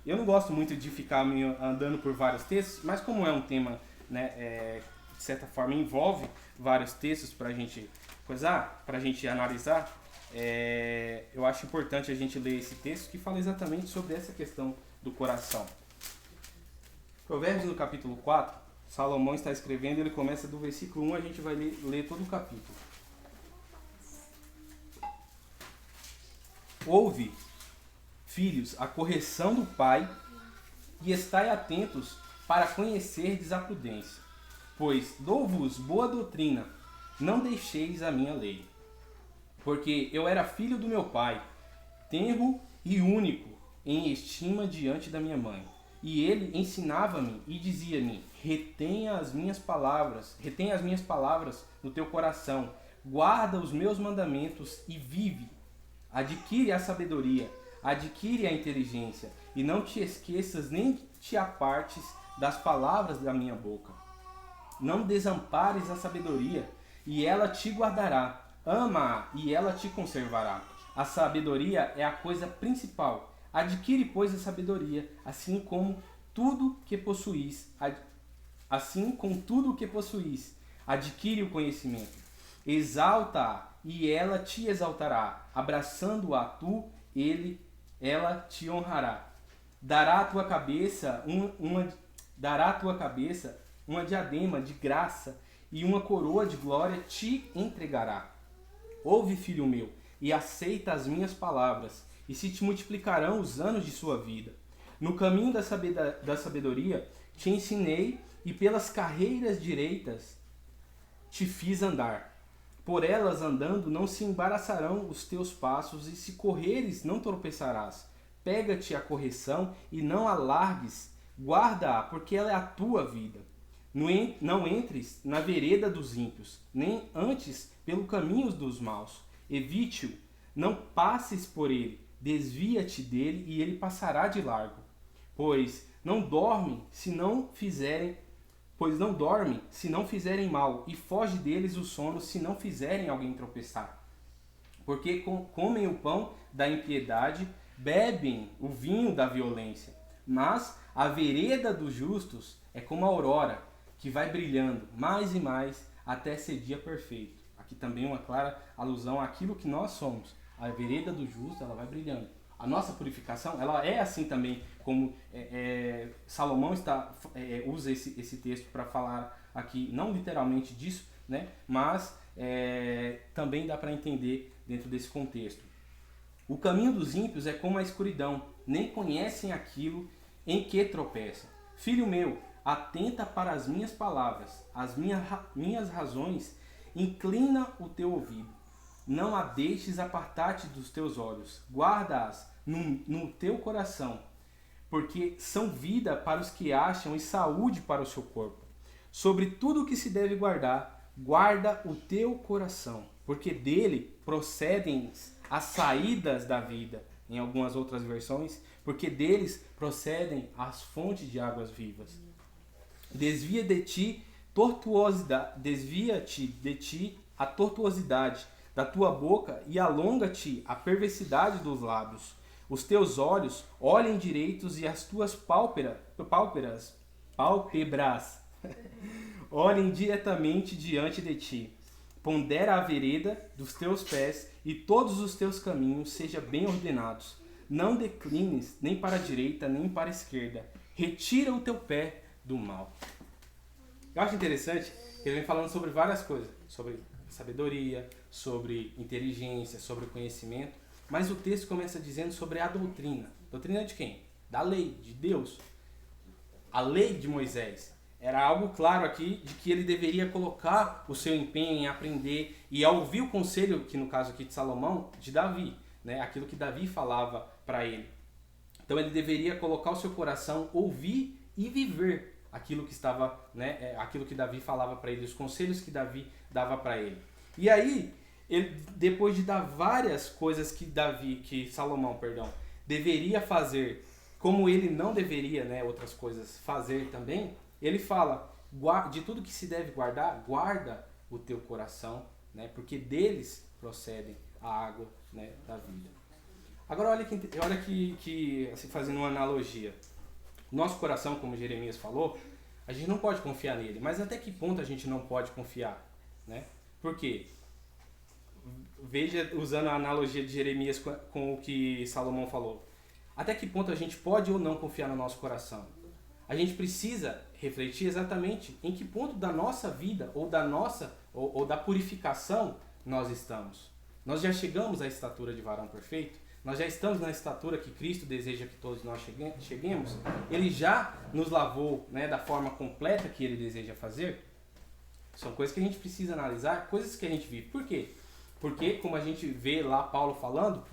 Eu não gosto muito de ficar andando por vários textos, mas como é um tema, né, de certa forma envolve vários textos para a gente coisar, para a gente analisar, eu acho importante a gente ler esse texto que fala exatamente sobre essa questão do coração. Provérbios no capítulo 4, Salomão está escrevendo, ele começa do versículo 1, a gente vai ler todo o capítulo. Ouve, filhos, a correção do pai, e estai atentos para conhecerdes a prudência. Pois dou-vos boa doutrina, não deixeis a minha lei. Porque eu era filho do meu pai, tenro e único em estima diante da minha mãe. E ele ensinava-me e dizia-me, retenha as minhas palavras no teu coração, guarda os meus mandamentos e vive. Adquire a sabedoria, adquire a inteligência, e não te esqueças nem te apartes das palavras da minha boca. Não desampares a sabedoria, e ela te guardará. Ama-a, e ela te conservará. A sabedoria é a coisa principal. Adquire, pois, a sabedoria, assim com tudo que possuís, adquire o conhecimento. Exalta-a, e ela te exaltará. Abraçando-a ela te honrará. Dará à tua cabeça uma diadema de graça, e uma coroa de glória te entregará. Ouve, filho meu, e aceita as minhas palavras, e se te multiplicarão os anos de sua vida. No caminho da sabedoria te ensinei, e pelas carreiras direitas te fiz andar. Por elas andando não se embaraçarão os teus passos, e se correres não tropeçarás. Pega-te a correção e não a largues, guarda-a, porque ela é a tua vida. Não entres na vereda dos ímpios, nem antes pelo caminho dos maus. Evite-o, não passes por ele, desvia-te dele e ele passará de largo. Pois não dorme se não fizerem mal, e foge deles o sono se não fizerem alguém tropeçar. Porque comem o pão da impiedade, bebem o vinho da violência. Mas a vereda dos justos é como a aurora, que vai brilhando mais e mais até ser dia perfeito. Aqui também uma clara alusão àquilo que nós somos. A vereda do justo, ela vai brilhando. A nossa purificação, ela é assim também, como Salomão usa esse texto para falar aqui, não literalmente disso, né? Mas também dá para entender dentro desse contexto. O caminho dos ímpios é como a escuridão, nem conhecem aquilo em que tropeçam. Filho meu, atenta para as minhas palavras, as minhas razões, inclina o teu ouvido. Não a deixes apartar-te dos teus olhos, guarda-as no teu coração, porque são vida para os que acham e saúde para o seu corpo. Sobre tudo o que se deve guardar, guarda o teu coração, porque dele procedem as saídas da vida. Em algumas outras versões, porque deles procedem as fontes de águas vivas. Desvia-te de ti a tortuosidade da tua boca e alonga-te a perversidade dos lábios. Os teus olhos olhem direitos e as tuas pálpebras olhem diretamente diante de ti. Pondera a vereda dos teus pés e todos os teus caminhos sejam bem ordenados. Não declines nem para a direita nem para a esquerda. Retira o teu pé do mal. Eu acho interessante que ele vem falando sobre várias coisas. Sobre sabedoria, sobre inteligência, sobre conhecimento. Mas o texto começa dizendo sobre a doutrina. Doutrina de quem? Da lei, de Deus. A lei de Moisés. Era algo claro aqui de que ele deveria colocar o seu empenho em aprender e a ouvir o conselho, que no caso aqui de Salomão, de Davi, né? Aquilo que Davi falava para ele. Então ele deveria colocar o seu coração, ouvir e viver aquilo que estava, né? Aquilo que Davi falava para ele, os conselhos que Davi dava para ele. E aí, ele, depois de dar várias coisas que Salomão, deveria fazer, como ele não deveria, né, outras coisas fazer também, ele fala, de tudo que se deve guardar, guarda o teu coração, né, porque deles procedem a água, né, da vida. Agora olha que assim, fazendo uma analogia, nosso coração, como Jeremias falou, a gente não pode confiar nele, mas até que ponto a gente não pode confiar, né? Por quê? Veja, usando a analogia de Jeremias com o que Salomão falou, até que ponto a gente pode ou não confiar no nosso coração? A gente precisa refletir exatamente em que ponto da nossa vida ou da purificação nós estamos. Nós já chegamos à estatura de varão perfeito? Nós já estamos na estatura que Cristo deseja que todos nós cheguemos? Ele já nos lavou, né, da forma completa que Ele deseja fazer? São coisas que a gente precisa analisar, coisas que a gente vive. Por quê? Porque, como a gente vê lá Paulo falando,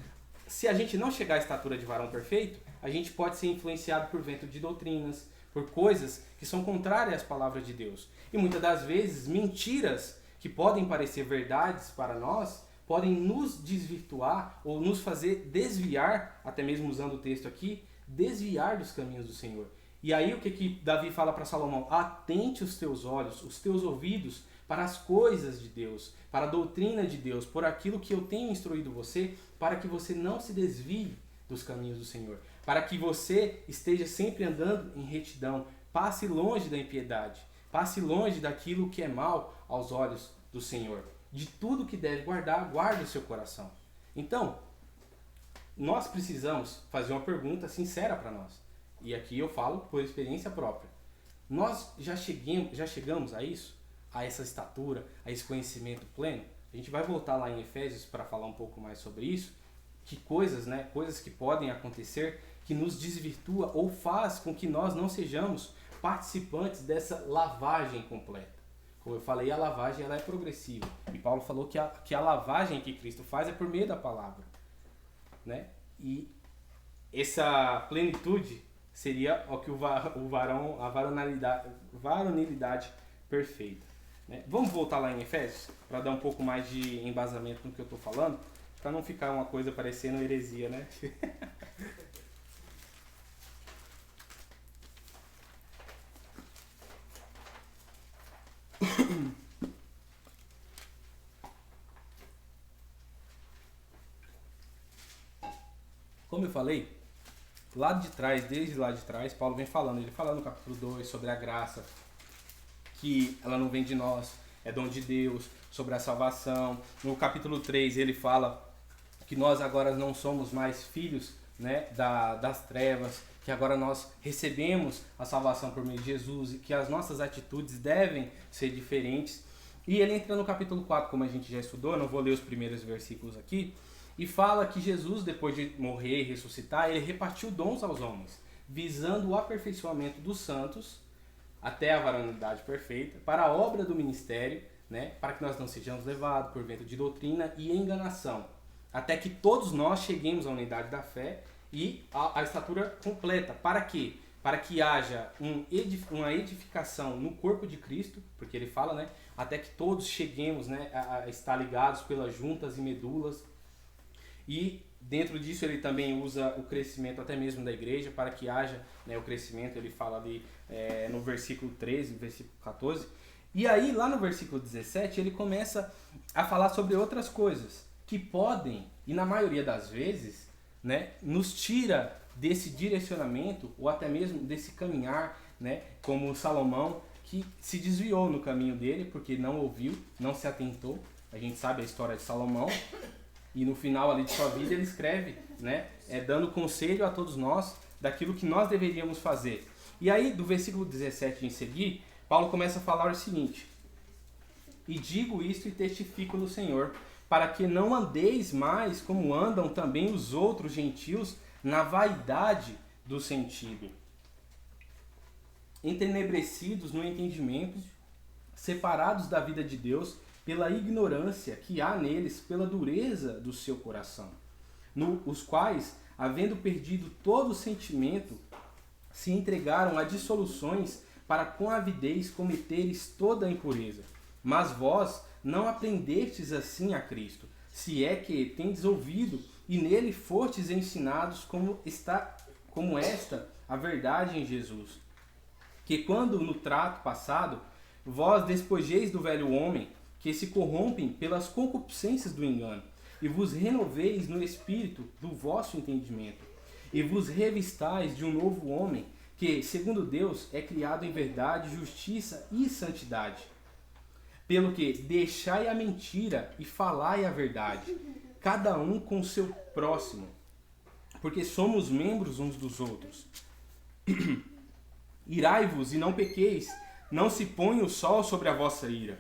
se a gente não chegar à estatura de varão perfeito, a gente pode ser influenciado por vento de doutrinas, por coisas que são contrárias às palavras de Deus. E muitas das vezes, mentiras que podem parecer verdades para nós, podem nos desvirtuar ou nos fazer desviar, até mesmo usando o texto aqui, desviar dos caminhos do Senhor. E aí o que Davi fala para Salomão? Atente os teus olhos, os teus ouvidos para as coisas de Deus, para a doutrina de Deus, por aquilo que eu tenho instruído você, para que você não se desvie dos caminhos do Senhor, para que você esteja sempre andando em retidão, passe longe da impiedade, passe longe daquilo que é mal aos olhos do Senhor. De tudo que deve guardar, guarde o seu coração. Então, nós precisamos fazer uma pergunta sincera para nós. E aqui eu falo por experiência própria. Nós já chegamos a isso? A essa estatura, a esse conhecimento pleno? A gente vai voltar lá em Efésios para falar um pouco mais sobre isso. Que coisas, né? Coisas que podem acontecer que nos desvirtua ou faz com que nós não sejamos participantes dessa lavagem completa. Como eu falei, a lavagem ela é progressiva. E Paulo falou que a lavagem que Cristo faz é por meio da palavra, né? E essa plenitude seria o que a varonilidade perfeita, né? Vamos voltar lá em Efésios para dar um pouco mais de embasamento no que eu estou falando, para não ficar uma coisa parecendo heresia, né? Como eu falei, desde lá de trás, Paulo vem falando, ele fala no capítulo 2 sobre a graça, que ela não vem de nós, é dom de Deus, sobre a salvação. No capítulo 3 ele fala que nós agora não somos mais filhos, né, das trevas, que agora nós recebemos a salvação por meio de Jesus e que as nossas atitudes devem ser diferentes. E ele entra no capítulo 4, como a gente já estudou, não vou ler os primeiros versículos aqui, e fala que Jesus, depois de morrer e ressuscitar, ele repartiu dons aos homens, visando o aperfeiçoamento dos santos, até a varonilidade perfeita, para a obra do ministério, né, para que nós não sejamos levados por vento de doutrina e enganação, até que todos nós cheguemos à unidade da fé e a estatura completa. Para quê? Para que haja uma edificação no corpo de Cristo, porque ele fala, né, até que todos cheguemos, né, a estar ligados pelas juntas e medulas. E dentro disso ele também usa o crescimento até mesmo da igreja, para que haja, né, o crescimento. Ele fala ali no versículo 13, no versículo 14. E aí lá no versículo 17 ele começa a falar sobre outras coisas que podem, e na maioria das vezes, né, nos tira desse direcionamento ou até mesmo desse caminhar, né, como Salomão, que se desviou no caminho dele porque não ouviu, não se atentou. A gente sabe a história de Salomão, e no final ali de sua vida ele escreve, né, dando conselho a todos nós daquilo que nós deveríamos fazer. E aí do versículo 17 em seguir, Paulo começa a falar o seguinte: e digo isto e testifico no Senhor, para que não andeis mais como andam também os outros gentios na vaidade do sentido, entenebrecidos no entendimento, separados da vida de Deus pela ignorância que há neles, pela dureza do seu coração, os quais, havendo perdido todo o sentimento, se entregaram a dissoluções para com avidez cometeres toda a impureza. Mas vós não aprendestes assim a Cristo, se é que tendes ouvido e nele fostes ensinados como esta a verdade em Jesus. Que quando no trato passado vós despojeis do velho homem, que se corrompem pelas concupiscências do engano, e vos renoveis no espírito do vosso entendimento, e vos revistais de um novo homem, que, segundo Deus, é criado em verdade, justiça e santidade. Pelo que deixai a mentira e falai a verdade, cada um com o seu próximo, porque somos membros uns dos outros. Irai-vos e não pequeis, não se ponha o sol sobre a vossa ira.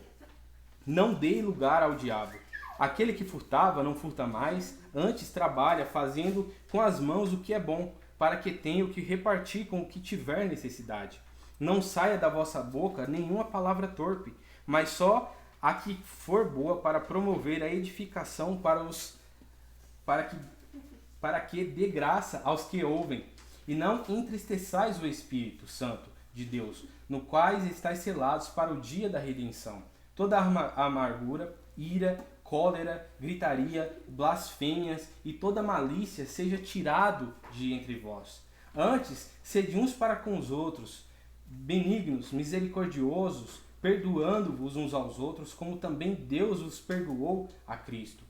Não dei lugar ao diabo. Aquele que furtava não furta mais, antes trabalha, fazendo com as mãos o que é bom, para que tenha o que repartir com o que tiver necessidade. Não saia da vossa boca nenhuma palavra torpe, mas só a que for boa para promover a edificação para que dê graça aos que ouvem. E não entristeçais o Espírito Santo de Deus, no quais estáis selados para o dia da redenção. Toda amargura, ira, cólera, gritaria, blasfêmias e toda malícia seja tirado de entre vós. Antes, sede uns para com os outros, benignos, misericordiosos, perdoando-vos uns aos outros, como também Deus vos perdoou a Cristo.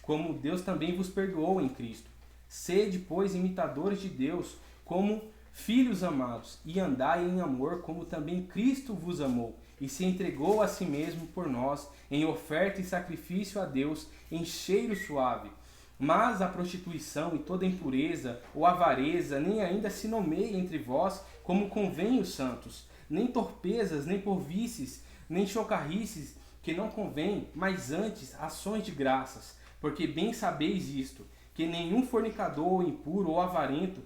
Como Deus também vos perdoou em Cristo. Sede, pois, imitadores de Deus, como filhos amados, e andai em amor, como também Cristo vos amou, e se entregou a si mesmo por nós, em oferta e sacrifício a Deus, em cheiro suave. Mas a prostituição e toda impureza ou avareza nem ainda se nomeie entre vós, como convém os santos, nem torpezas, nem porvices, nem chocarrices, que não convém, mas antes ações de graças. Porque bem sabeis isto, que nenhum fornicador ou impuro ou avarento,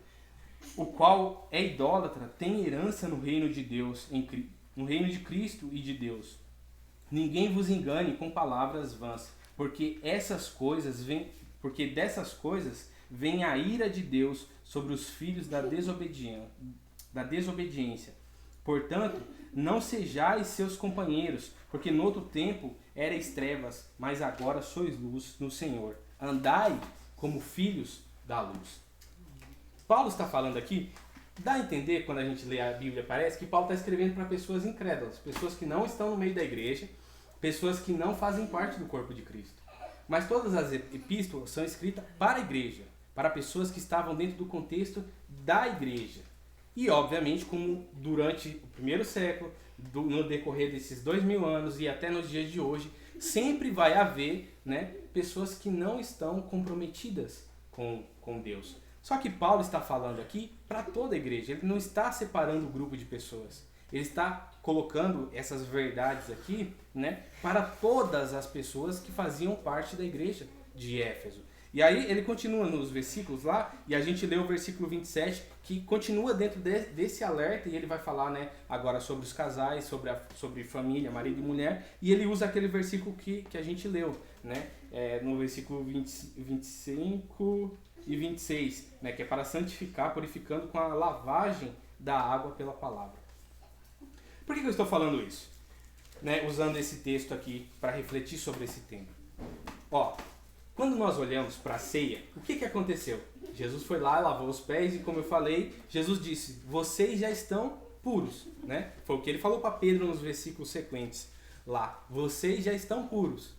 o qual é idólatra, tem herança no reino de Deus, no reino de Cristo e de Deus. Ninguém vos engane com palavras vãs, porque dessas coisas vem a ira de Deus sobre os filhos da desobediência. Portanto, não sejais seus companheiros, porque no outro tempo erais trevas, mas agora sois luz no Senhor. Andai como filhos da luz. Paulo está falando aqui, dá a entender quando a gente lê a Bíblia, parece que Paulo está escrevendo para pessoas incrédulas, pessoas que não estão no meio da igreja, pessoas que não fazem parte do corpo de Cristo. Mas todas as epístolas são escritas para a igreja, para pessoas que estavam dentro do contexto da igreja. E obviamente, como durante o primeiro século, no decorrer desses 2000 anos e até nos dias de hoje, sempre vai haver, né, pessoas que não estão comprometidas com Deus. Só que Paulo está falando aqui para toda a igreja, ele não está separando o grupo de pessoas. Ele está colocando essas verdades aqui, né, para todas as pessoas que faziam parte da igreja de Éfeso. E aí ele continua nos versículos lá, e a gente lê o versículo 27, que continua dentro desse alerta, e ele vai falar, né, agora sobre os casais, sobre família, marido e mulher, e ele usa aquele versículo que a gente leu, né, no versículo 25... e 26, né, que é para santificar, purificando com a lavagem da água pela palavra. Por que eu estou falando isso? Né, usando esse texto aqui para refletir sobre esse tema. Ó, quando nós olhamos para a ceia, o que aconteceu? Jesus foi lá, lavou os pés e, como eu falei, Jesus disse, vocês já estão puros, né? Foi o que ele falou para Pedro nos versículos sequentes lá. Vocês já estão puros.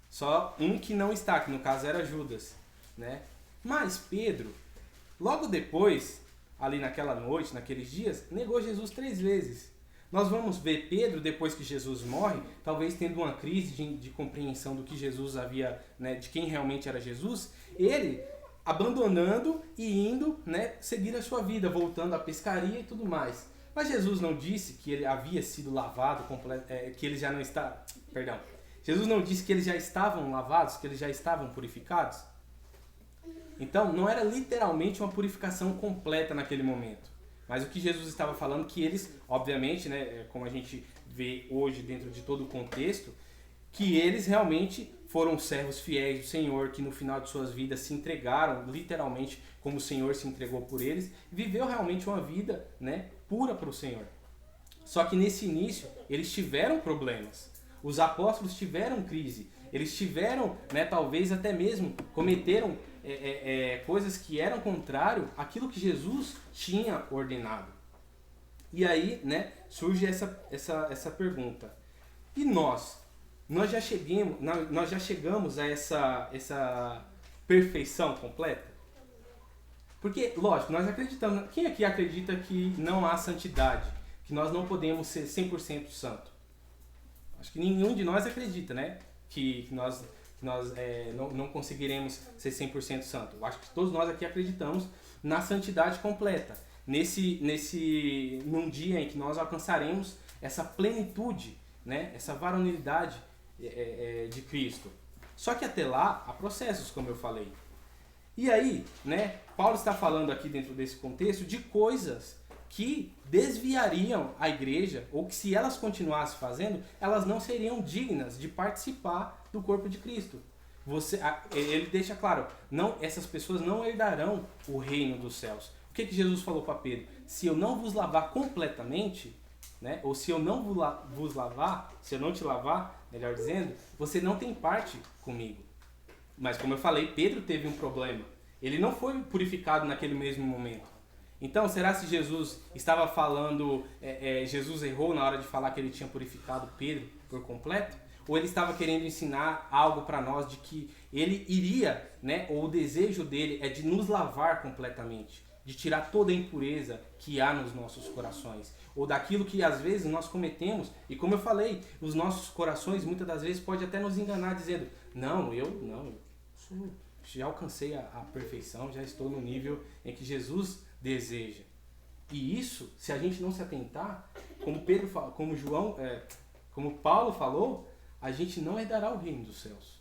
Só um que não está, que no caso era Judas, né? Mas Pedro, logo depois, ali naquela noite, naqueles dias, negou Jesus 3 vezes. Nós vamos ver Pedro, depois que Jesus morre, talvez tendo uma crise de compreensão do que Jesus havia, né, de quem realmente era Jesus, ele abandonando e indo, né, seguir a sua vida, voltando à pescaria e tudo mais. Mas Jesus não disse que ele havia sido lavado, que ele já não está... Perdão. Jesus não disse que eles já estavam lavados, que eles já estavam purificados? Então, não era literalmente uma purificação completa naquele momento. Mas o que Jesus estava falando, que eles, obviamente, né, como a gente vê hoje dentro de todo o contexto, que eles realmente foram servos fiéis do Senhor, que no final de suas vidas se entregaram, literalmente, como o Senhor se entregou por eles, viveu realmente uma vida, né, pura para o Senhor. Só que nesse início, eles tiveram problemas. Os apóstolos tiveram crise. Eles tiveram, né, talvez até mesmo, cometeram coisas que eram contrário àquilo que Jesus tinha ordenado. E aí, né, surge essa pergunta. E nós já chegamos a essa perfeição completa? Porque, lógico, nós acreditamos... Quem aqui acredita que não há santidade? Que nós não podemos ser 100% santo? Acho que nenhum de nós acredita, né? Que nós não conseguiremos ser 100% santo. Eu acho que todos nós aqui acreditamos na santidade completa. Num dia em que nós alcançaremos essa plenitude, né? Essa varonilidade de Cristo. Só que até lá há processos, como eu falei. E aí, né? Paulo está falando aqui dentro desse contexto de coisas que desviariam a igreja, ou que se elas continuassem fazendo, elas não seriam dignas de participar do corpo de Cristo. Ele deixa claro, essas pessoas não herdarão o reino dos céus. O que Jesus falou para Pedro? Se eu não vos lavar completamente, né, ou se eu não vos lavar, se eu não te lavar, melhor dizendo, você não tem parte comigo. Mas como eu falei, Pedro teve um problema. Ele não foi purificado naquele mesmo momento. Então, será que Jesus estava falando, Jesus errou na hora de falar que ele tinha purificado Pedro por completo? Ou ele estava querendo ensinar algo para nós de que ele iria, né, ou o desejo dele é de nos lavar completamente, de tirar toda a impureza que há nos nossos corações, ou daquilo que às vezes nós cometemos, e como eu falei, os nossos corações muitas das vezes podem até nos enganar dizendo, já alcancei a perfeição, já estou no nível em que Jesus deseja. E isso, se a gente não se atentar, como Paulo falou, a gente não herdará o reino dos céus.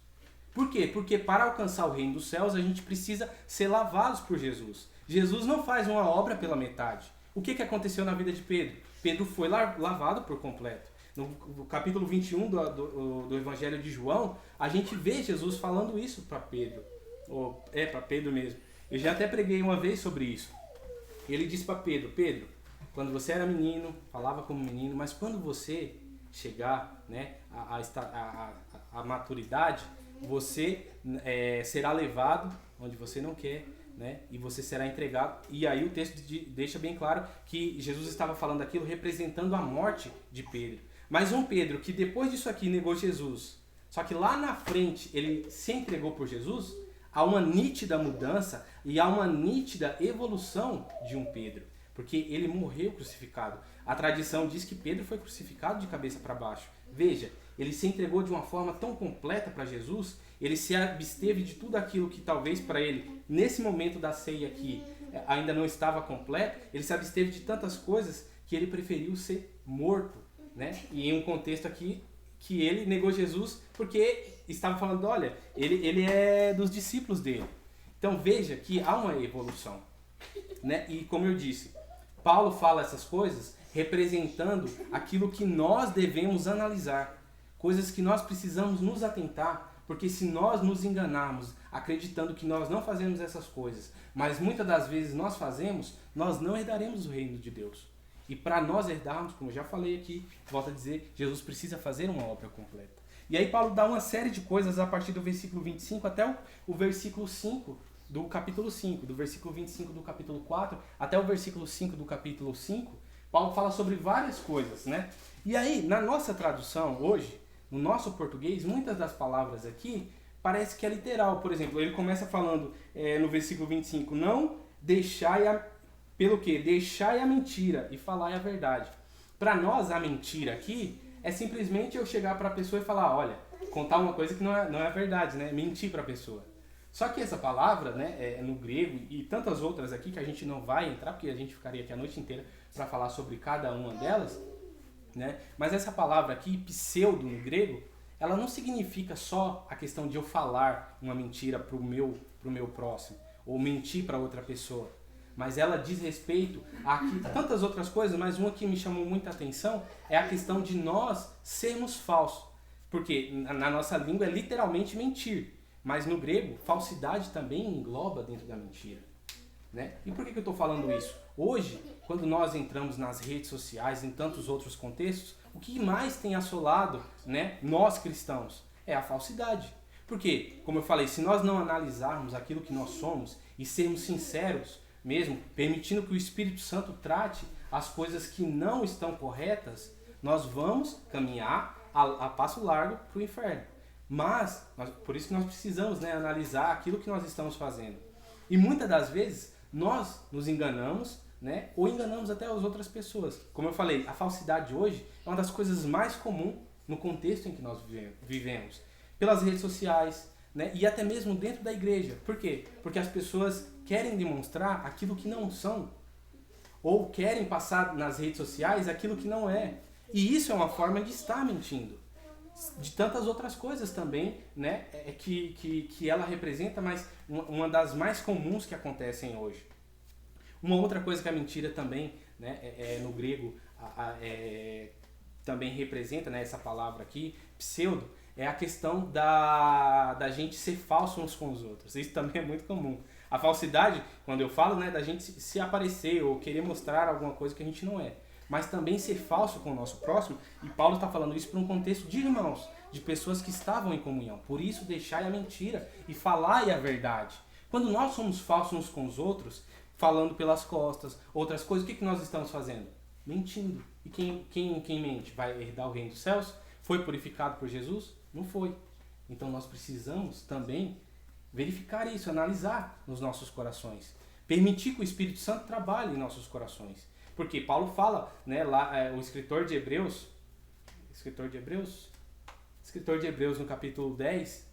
Por quê? Porque para alcançar o reino dos céus, a gente precisa ser lavados por Jesus. Jesus não faz uma obra pela metade. O que aconteceu na vida de Pedro? Pedro foi lavado por completo. No capítulo 21 do Evangelho de João, a gente vê Jesus falando isso para Pedro. Para Pedro mesmo. Eu já até preguei uma vez sobre isso. Ele disse para Pedro, quando você era menino, falava como menino, mas quando você chegar, né, à maturidade, você será levado onde você não quer, né, e você será entregado. E aí o texto deixa bem claro que Jesus estava falando aquilo representando a morte de Pedro. Mas um Pedro que depois disso aqui negou Jesus, só que lá na frente ele se entregou por Jesus, há uma nítida mudança e há uma nítida evolução de um Pedro, porque ele morreu crucificado. A tradição diz que Pedro foi crucificado de cabeça para baixo. Veja, ele se entregou de uma forma tão completa para Jesus, ele se absteve de tudo aquilo que talvez para ele, nesse momento da ceia aqui, ainda não estava completo, ele se absteve de tantas coisas que ele preferiu ser morto, né? E em um contexto aqui, que ele negou Jesus porque estava falando, olha, ele é dos discípulos dele. Então veja que há uma evolução, né? E como eu disse, Paulo fala essas coisas representando aquilo que nós devemos analisar, coisas que nós precisamos nos atentar Porque se nós nos enganarmos acreditando que nós não fazemos essas coisas, mas muitas das vezes nós fazemos, nós não herdaremos o reino de Deus. E para nós herdarmos, como eu já falei aqui, volto a dizer, Jesus precisa fazer uma obra completa. E aí Paulo dá uma série de coisas a partir do versículo 25 até o versículo 5 do capítulo 5, do versículo 25 do capítulo 4 até o versículo 5 do capítulo 5, Paulo fala sobre várias coisas, né? E aí, na nossa tradução hoje, no nosso português, muitas das palavras aqui parece que é literal. Por exemplo, ele começa falando no versículo 25, não deixai pelo quê? Deixai a mentira e falai a verdade. Para nós, a mentira aqui é simplesmente eu chegar para a pessoa e falar, olha, contar uma coisa que não é verdade, né? Mentir para a pessoa. Só que essa palavra, né, no grego e tantas outras aqui que a gente não vai entrar, porque a gente ficaria aqui a noite inteira para falar sobre cada uma delas, né? Mas essa palavra aqui, pseudo no grego, ela não significa só a questão de eu falar uma mentira pro meu próximo, ou mentir para outra pessoa. Mas ela diz respeito a tantas outras coisas, mas uma que me chamou muita atenção é a questão de nós sermos falsos. Porque na nossa língua é literalmente mentir. Mas no grego, falsidade também engloba dentro da mentira. Né? E por que eu estou falando isso? Hoje, quando nós entramos nas redes sociais, em tantos outros contextos, o que mais tem assolado, né, nós cristãos é a falsidade. Porque, como eu falei, se nós não analisarmos aquilo que nós somos e sermos sinceros mesmo, permitindo que o Espírito Santo trate as coisas que não estão corretas, nós vamos caminhar a passo largo para o inferno. Mas, por isso que nós precisamos, né, analisar aquilo que nós estamos fazendo. E muitas das vezes nós nos enganamos, né, ou enganamos até as outras pessoas. Como eu falei, a falsidade hoje é uma das coisas mais comuns no contexto em que nós vivemos. Pelas redes sociais, né, e até mesmo dentro da igreja. Por quê? Porque as pessoas querem demonstrar aquilo que não são. Ou querem passar nas redes sociais aquilo que não é. E isso é uma forma de estar mentindo. De tantas outras coisas também, né, que ela representa, mas uma das mais comuns que acontecem hoje. Uma outra coisa que a mentira também, né, no grego, também representa, né, essa palavra aqui, pseudo, é a questão da gente ser falso uns com os outros. Isso também é muito comum. A falsidade, quando eu falo, né, da gente se aparecer ou querer mostrar alguma coisa que a gente não é. Mas também ser falso com o nosso próximo, e Paulo está falando isso para um contexto de irmãos, de pessoas que estavam em comunhão. Por isso, deixai a mentira e falai a verdade. Quando nós somos falsos uns com os outros, falando pelas costas, outras coisas, o que nós estamos fazendo? Mentindo. E quem mente? Vai herdar o reino dos céus? Foi purificado por Jesus? Não foi. Então nós precisamos também verificar isso, analisar nos nossos corações. Permitir que o Espírito Santo trabalhe em nossos corações. Porque Paulo fala, né, lá, o escritor de Hebreus no capítulo 10,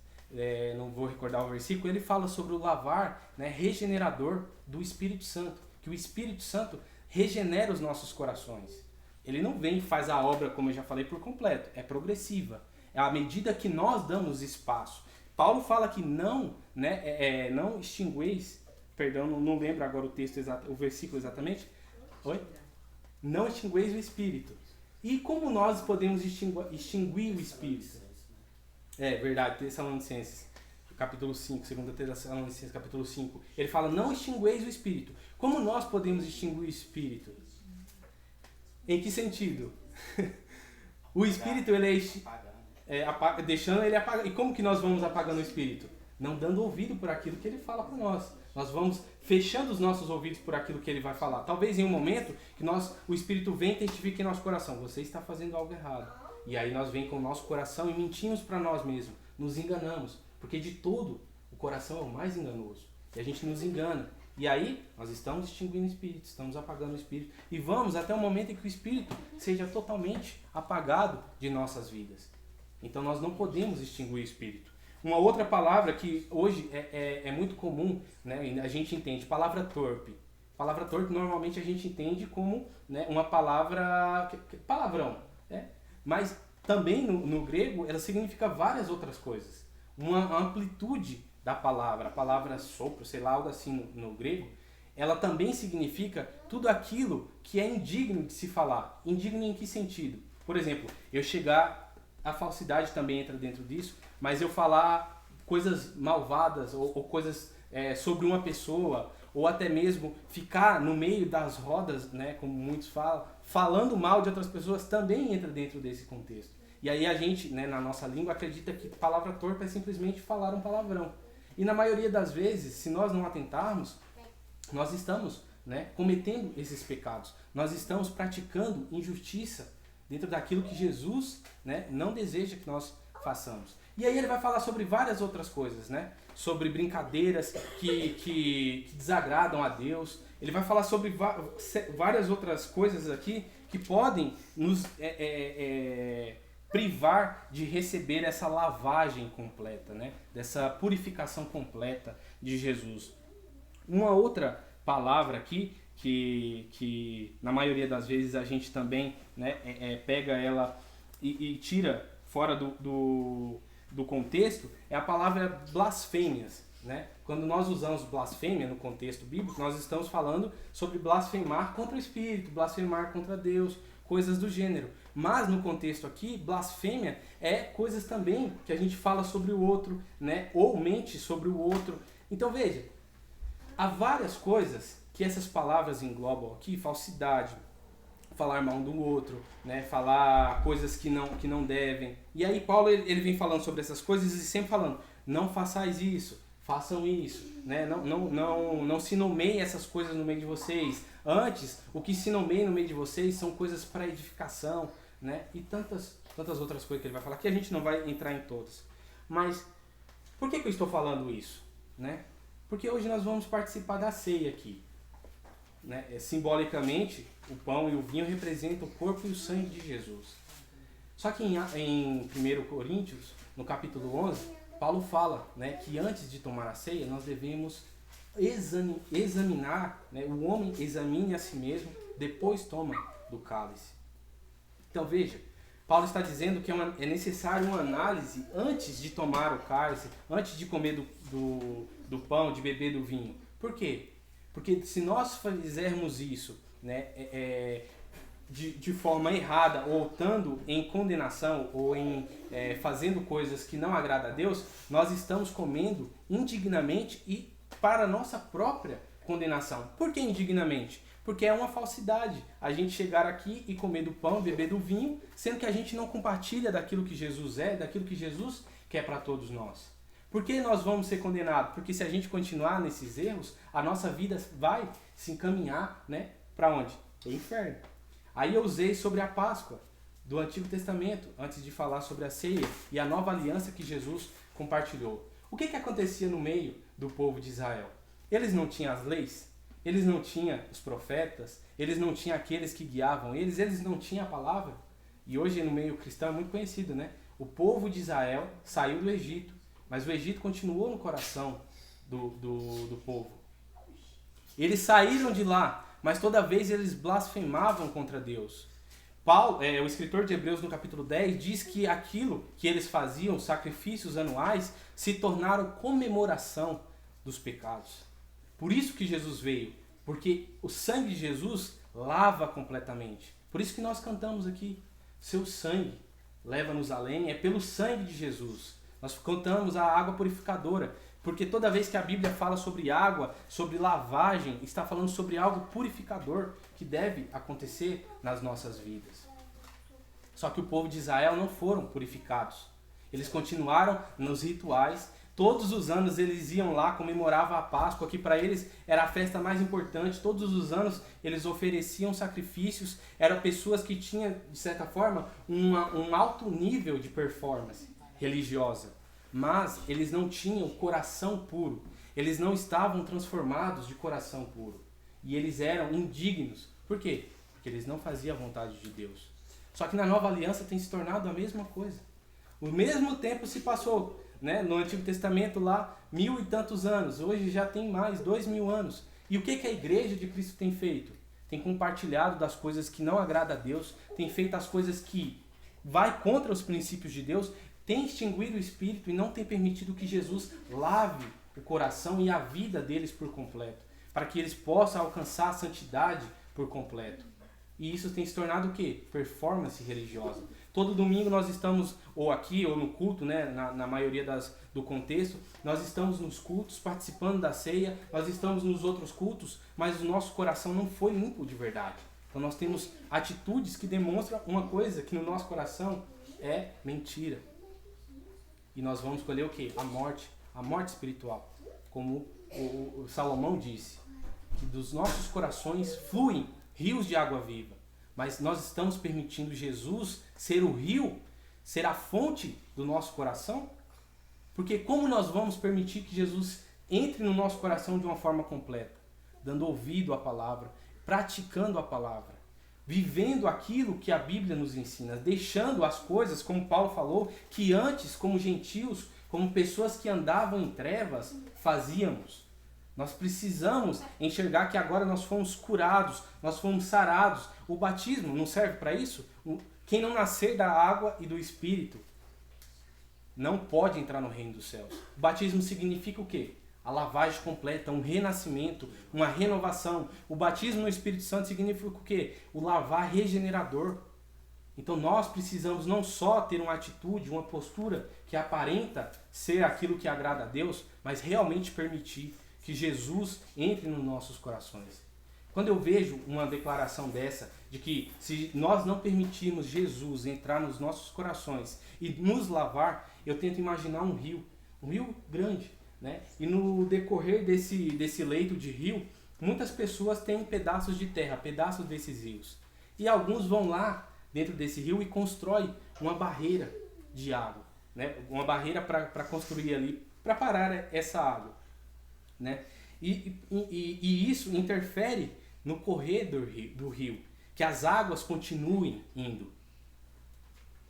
não vou recordar o versículo, ele fala sobre o lavar, né, regenerador do Espírito Santo. Que o Espírito Santo regenera os nossos corações. Ele não vem e faz a obra, como eu já falei, por completo. É progressiva. É à medida que nós damos espaço. Paulo fala que não extingueis, perdão, não lembro agora o texto exato, o versículo exatamente. Oi? Não extingueis o Espírito. E como nós podemos extinguir o Espírito? É verdade, Tessalonicenses, capítulo 5, 2 Tessalonicenses, capítulo 5. Ele fala, não extingueis o Espírito. Como nós podemos extinguir o Espírito? Em que sentido? O Espírito, ele deixando ele apagar. E como que nós vamos apagando o Espírito? Não dando ouvido por aquilo que ele fala para nós. Nós vamos fechando os nossos ouvidos por aquilo que ele vai falar. Talvez em um momento que o Espírito venha e testifique em nosso coração. Você está fazendo algo errado. E aí nós vem com o nosso coração e mentimos para nós mesmos. Nos enganamos. Porque de todo, o coração é o mais enganoso. E a gente nos engana. E aí nós estamos extinguindo o Espírito, estamos apagando o Espírito. E vamos até o momento em que o Espírito seja totalmente apagado de nossas vidas. Então nós não podemos extinguir o Espírito. Uma outra palavra que hoje é muito comum, né, a gente entende, palavra torpe. Palavra torpe normalmente a gente entende como, né, uma palavra, palavrão. Né? Mas também no grego ela significa várias outras coisas. Uma amplitude da palavra, a palavra sopro, sei lá, algo assim no grego, ela também significa tudo aquilo que é indigno de se falar. Indigno em que sentido? Por exemplo, eu chegar a falsidade também entra dentro disso, mas eu falar coisas malvadas ou coisas sobre uma pessoa, ou até mesmo ficar no meio das rodas, né, como muitos falam, falando mal de outras pessoas, também entra dentro desse contexto. E aí a gente, né, na nossa língua, acredita que palavra torpe é simplesmente falar um palavrão. E na maioria das vezes, se nós não atentarmos, nós estamos, né, cometendo esses pecados. Nós estamos praticando injustiça dentro daquilo que Jesus, né, não deseja que nós façamos. E aí ele vai falar sobre várias outras coisas, né? Sobre brincadeiras que desagradam a Deus. Ele vai falar sobre várias outras coisas aqui que podem nos privar de receber essa lavagem completa, né? Dessa purificação completa de Jesus. Uma outra palavra aqui que na maioria das vezes a gente também, né, pega ela e tira fora do contexto, é a palavra blasfêmias, né? Quando nós usamos blasfêmia no contexto bíblico, nós estamos falando sobre blasfemar contra o Espírito, blasfemar contra Deus, coisas do gênero. Mas no contexto aqui, blasfêmia é coisas também que a gente fala sobre o outro, né? Ou mente sobre o outro. Então veja, há várias coisas que essas palavras englobam aqui: falsidade, falar mal um do outro, né? Falar coisas que não devem. E aí Paulo ele vem falando sobre essas coisas e sempre falando: não façais isso, façam isso, né? Não se nomeiem essas coisas no meio de vocês. Antes, o que se nomeia no meio de vocês são coisas para edificação, né? E tantas outras coisas que ele vai falar, que a gente não vai entrar em todas. Mas por que eu estou falando isso, né? Porque hoje nós vamos participar da ceia aqui, né? Simbolicamente, o pão e o vinho representam o corpo e o sangue de Jesus. Só que em 1 Coríntios, no capítulo 11, Paulo fala, né, que antes de tomar a ceia, nós devemos examinar, né, o homem examine a si mesmo, depois toma do cálice. Então veja, Paulo está dizendo que é necessário uma análise antes de tomar o cálice, antes de comer do pão, de beber do vinho. Por quê? Porque se nós fizermos isso, né, de forma errada, ou estando em condenação, ou fazendo coisas que não agradam a Deus, nós estamos comendo indignamente e para a nossa própria condenação. Por que indignamente? Porque é uma falsidade a gente chegar aqui e comer do pão, beber do vinho, sendo que a gente não compartilha daquilo que Jesus é, daquilo que Jesus quer para todos nós. Por que nós vamos ser condenados? Porque se a gente continuar nesses erros, a nossa vida vai se encaminhar, né, para onde? Para o inferno. Aí eu usei sobre a Páscoa do Antigo Testamento, antes de falar sobre a ceia e a nova aliança que Jesus compartilhou. O que acontecia no meio do povo de Israel? Eles não tinham as leis, eles não tinham os profetas, eles não tinham aqueles que guiavam eles não tinham a palavra. E hoje no meio cristão é muito conhecido, né? O povo de Israel saiu do Egito, mas o Egito continuou no coração do povo. Eles saíram de lá, mas toda vez eles blasfemavam contra Deus. Paulo, o escritor de Hebreus no capítulo 10, diz que aquilo que eles faziam, sacrifícios anuais, se tornaram comemoração dos pecados. Por isso que Jesus veio, porque o sangue de Jesus lava completamente. Por isso que nós cantamos aqui, seu sangue leva-nos além, é pelo sangue de Jesus. Nós cantamos a água purificadora, porque toda vez que a Bíblia fala sobre água, sobre lavagem, está falando sobre algo purificador que deve acontecer nas nossas vidas. Só que o povo de Israel não foram purificados. Eles continuaram nos rituais. Todos os anos eles iam lá, comemoravam a Páscoa, que para eles era a festa mais importante. Todos os anos eles ofereciam sacrifícios. Eram pessoas que tinham, de certa forma, um alto nível de performance religiosa. Mas eles não tinham coração puro. Eles não estavam transformados de coração puro. E eles eram indignos. Por quê? Porque eles não faziam a vontade de Deus. Só que na nova aliança tem se tornado a mesma coisa. O mesmo tempo se passou, né, no Antigo Testamento lá, 1000 e tantos anos. Hoje já tem mais, 2000 anos. E o que a igreja de Cristo tem feito? Tem compartilhado das coisas que não agradam a Deus. Tem feito as coisas que vai contra os princípios de Deus. Tem extinguido o Espírito e não tem permitido que Jesus lave o coração e a vida deles por completo, para que eles possam alcançar a santidade por completo. E isso tem se tornado o quê? Performance religiosa. Todo domingo nós estamos, ou aqui, ou no culto, né, na maioria do contexto, nós estamos nos cultos, participando da ceia, nós estamos nos outros cultos, mas o nosso coração não foi limpo de verdade. Então nós temos atitudes que demonstram uma coisa que no nosso coração é mentira. E nós vamos escolher o quê? A morte espiritual. Como o Salomão disse, que dos nossos corações fluem rios de água viva. Mas nós estamos permitindo Jesus ser o rio, ser a fonte do nosso coração? Porque como nós vamos permitir que Jesus entre no nosso coração de uma forma completa? Dando ouvido à palavra, praticando a palavra, vivendo aquilo que a Bíblia nos ensina, deixando as coisas, como Paulo falou, que antes, como gentios, como pessoas que andavam em trevas, fazíamos. Nós precisamos enxergar que agora nós fomos curados, nós fomos sarados. O batismo não serve para isso? Quem não nascer da água e do Espírito não pode entrar no reino dos céus. O batismo significa o quê? A lavagem completa, um renascimento, uma renovação. O batismo no Espírito Santo significa o quê? O lavar regenerador. Então nós precisamos não só ter uma atitude, uma postura que aparenta ser aquilo que agrada a Deus, mas realmente permitir que Jesus entre nos nossos corações. Quando eu vejo uma declaração dessa, de que se nós não permitirmos Jesus entrar nos nossos corações e nos lavar, eu tento imaginar um rio grande, né? E no decorrer desse leito de rio, muitas pessoas têm pedaços de terra, pedaços desses rios. E alguns vão lá dentro desse rio e constroem uma barreira de água, né? Uma barreira para construir ali, para parar essa água, né? E isso interfere no correr do rio, que as águas continuem indo.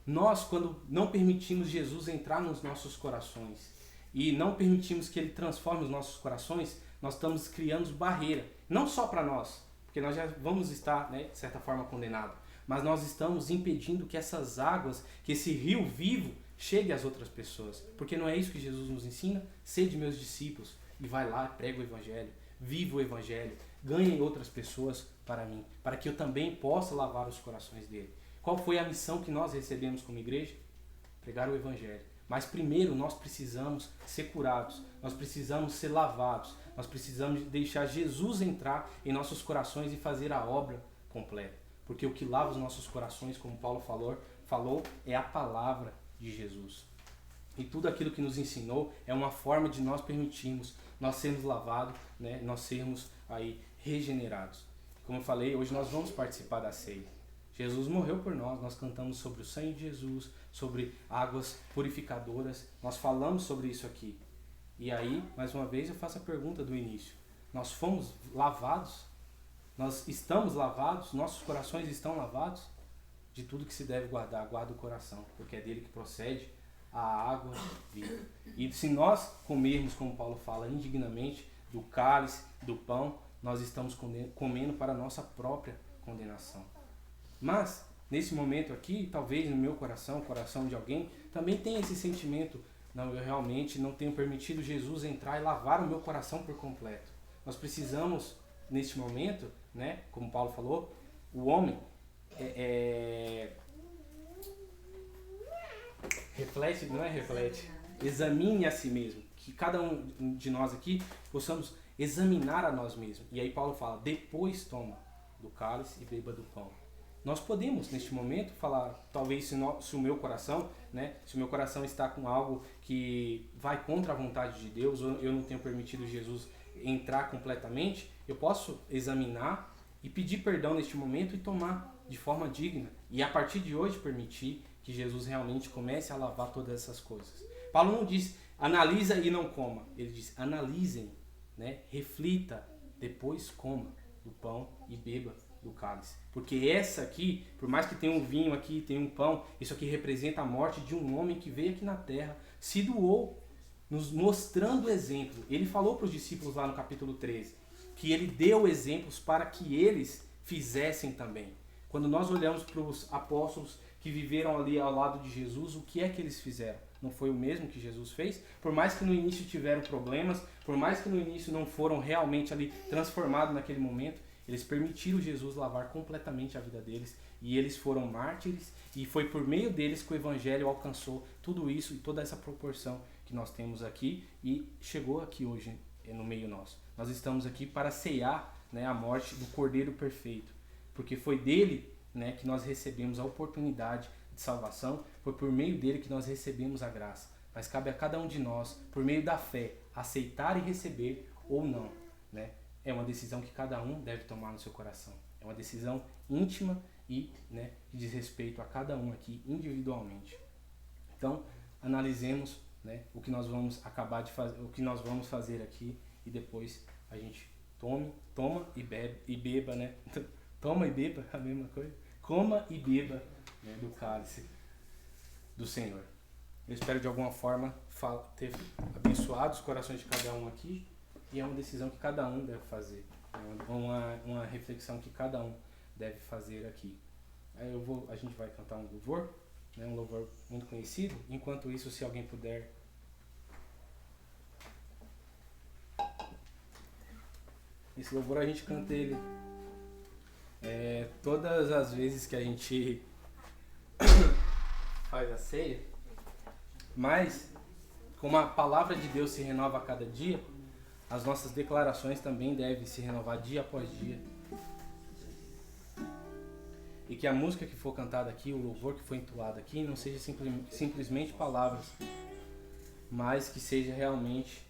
Nós, quando não permitimos Jesus entrar nos nossos corações e não permitimos que Ele transforme os nossos corações, nós estamos criando barreira, não só para nós, porque nós já vamos estar, né, de certa forma, condenados, mas nós estamos impedindo que essas águas, que esse rio vivo, chegue às outras pessoas. Porque não é isso que Jesus nos ensina? Sede meus discípulos. E vai lá, prega o Evangelho, viva o Evangelho, ganhem outras pessoas para mim, para que eu também possa lavar os corações dele. Qual foi a missão que nós recebemos como igreja? Pregar o Evangelho. Mas primeiro nós precisamos ser curados, nós precisamos ser lavados, nós precisamos deixar Jesus entrar em nossos corações e fazer a obra completa. Porque o que lava os nossos corações, como Paulo falou, é a palavra de Jesus. E tudo aquilo que nos ensinou é uma forma de nós permitirmos nós sermos lavados, né? Nós sermos aí regenerados. Como eu falei, hoje nós vamos participar da ceia. Jesus morreu por nós, nós cantamos sobre o sangue de Jesus, sobre águas purificadoras, nós falamos sobre isso aqui. E aí, mais uma vez, eu faço a pergunta do início. Nós fomos lavados? Nós estamos lavados? Nossos corações estão lavados? De tudo que se deve guardar, guarda o coração, porque é dele que procede a água viva. E se nós comermos, como Paulo fala, indignamente, do cálice, do pão, nós estamos comendo para a nossa própria condenação. Mas, nesse momento aqui, talvez no meu coração, coração de alguém, também tem esse sentimento, não, eu realmente não tenho permitido Jesus entrar e lavar o meu coração por completo. Nós precisamos, neste momento, né, como Paulo falou, o homem examine a si mesmo, que cada um de nós aqui possamos examinar a nós mesmos. E aí Paulo fala, depois toma do cálice e beba do pão. Nós podemos neste momento falar, talvez se o meu coração, né, se o meu coração está com algo que vai contra a vontade de Deus, ou eu não tenho permitido Jesus entrar completamente, eu posso examinar e pedir perdão neste momento e tomar de forma digna. E a partir de hoje permitir que Jesus realmente comece a lavar todas essas coisas. Paulo não diz, analisa e não coma. Ele diz, analisem, né? Reflita, depois coma do pão e beba do cálice. Porque essa aqui, por mais que tenha um vinho aqui, tenha um pão, isso aqui representa a morte de um homem que veio aqui na terra, se doou, nos mostrando exemplo. Ele falou para os discípulos lá no capítulo 13, que ele deu exemplos para que eles fizessem também. Quando nós olhamos para os apóstolos que viveram ali ao lado de Jesus, o que é que eles fizeram? Não foi o mesmo que Jesus fez? Por mais que no início tiveram problemas, por mais que no início não foram realmente ali transformados naquele momento, eles permitiram Jesus lavar completamente a vida deles e eles foram mártires, e foi por meio deles que o Evangelho alcançou tudo isso e toda essa proporção que nós temos aqui e chegou aqui hoje no meio nosso. Nós estamos aqui para ceiar, né, a morte do Cordeiro Perfeito, porque foi dele, né, que nós recebemos a oportunidade de salvação, foi por meio dele que nós recebemos a graça. Mas cabe a cada um de nós, por meio da fé, aceitar e receber ou não, né? É uma decisão que cada um deve tomar no seu coração. É uma decisão íntima e, né, que diz respeito a cada um aqui individualmente. Então, analisemos, né, o que nós vamos acabar de fazer, o que nós vamos fazer aqui, e depois a gente toma e bebe e beba, né? Toma e beba, a mesma coisa. Coma e beba, né, do cálice do Senhor. Eu espero de alguma forma ter abençoado os corações de cada um aqui, e é uma decisão que cada um deve fazer. É uma reflexão que cada um deve fazer aqui. Aí a gente vai cantar um louvor, né, um louvor muito conhecido. Enquanto isso, se alguém puder... Esse louvor a gente canta ele todas as vezes que a gente faz a ceia, mas como a palavra de Deus se renova a cada dia, as nossas declarações também devem se renovar dia após dia. E que a música que for cantada aqui, o louvor que for entoado aqui, não seja simplesmente palavras, mas que seja realmente,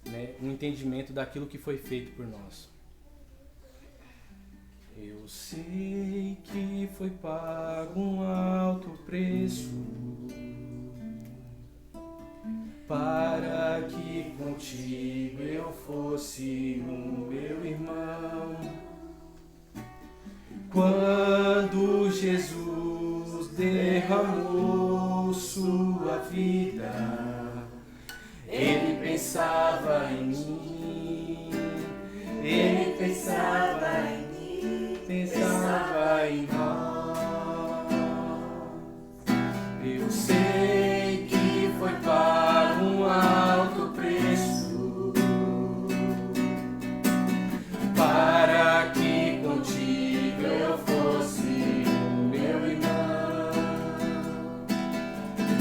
né, um entendimento daquilo que foi feito por nós. Eu sei que foi pago um alto preço para que contigo eu fosse o meu irmão. Quando Jesus derramou sua vida, ele pensava em mim, ele pensava em mim, pensava em nós. Eu sei que foi pago um alto preço para que contigo eu fosse o meu irmão.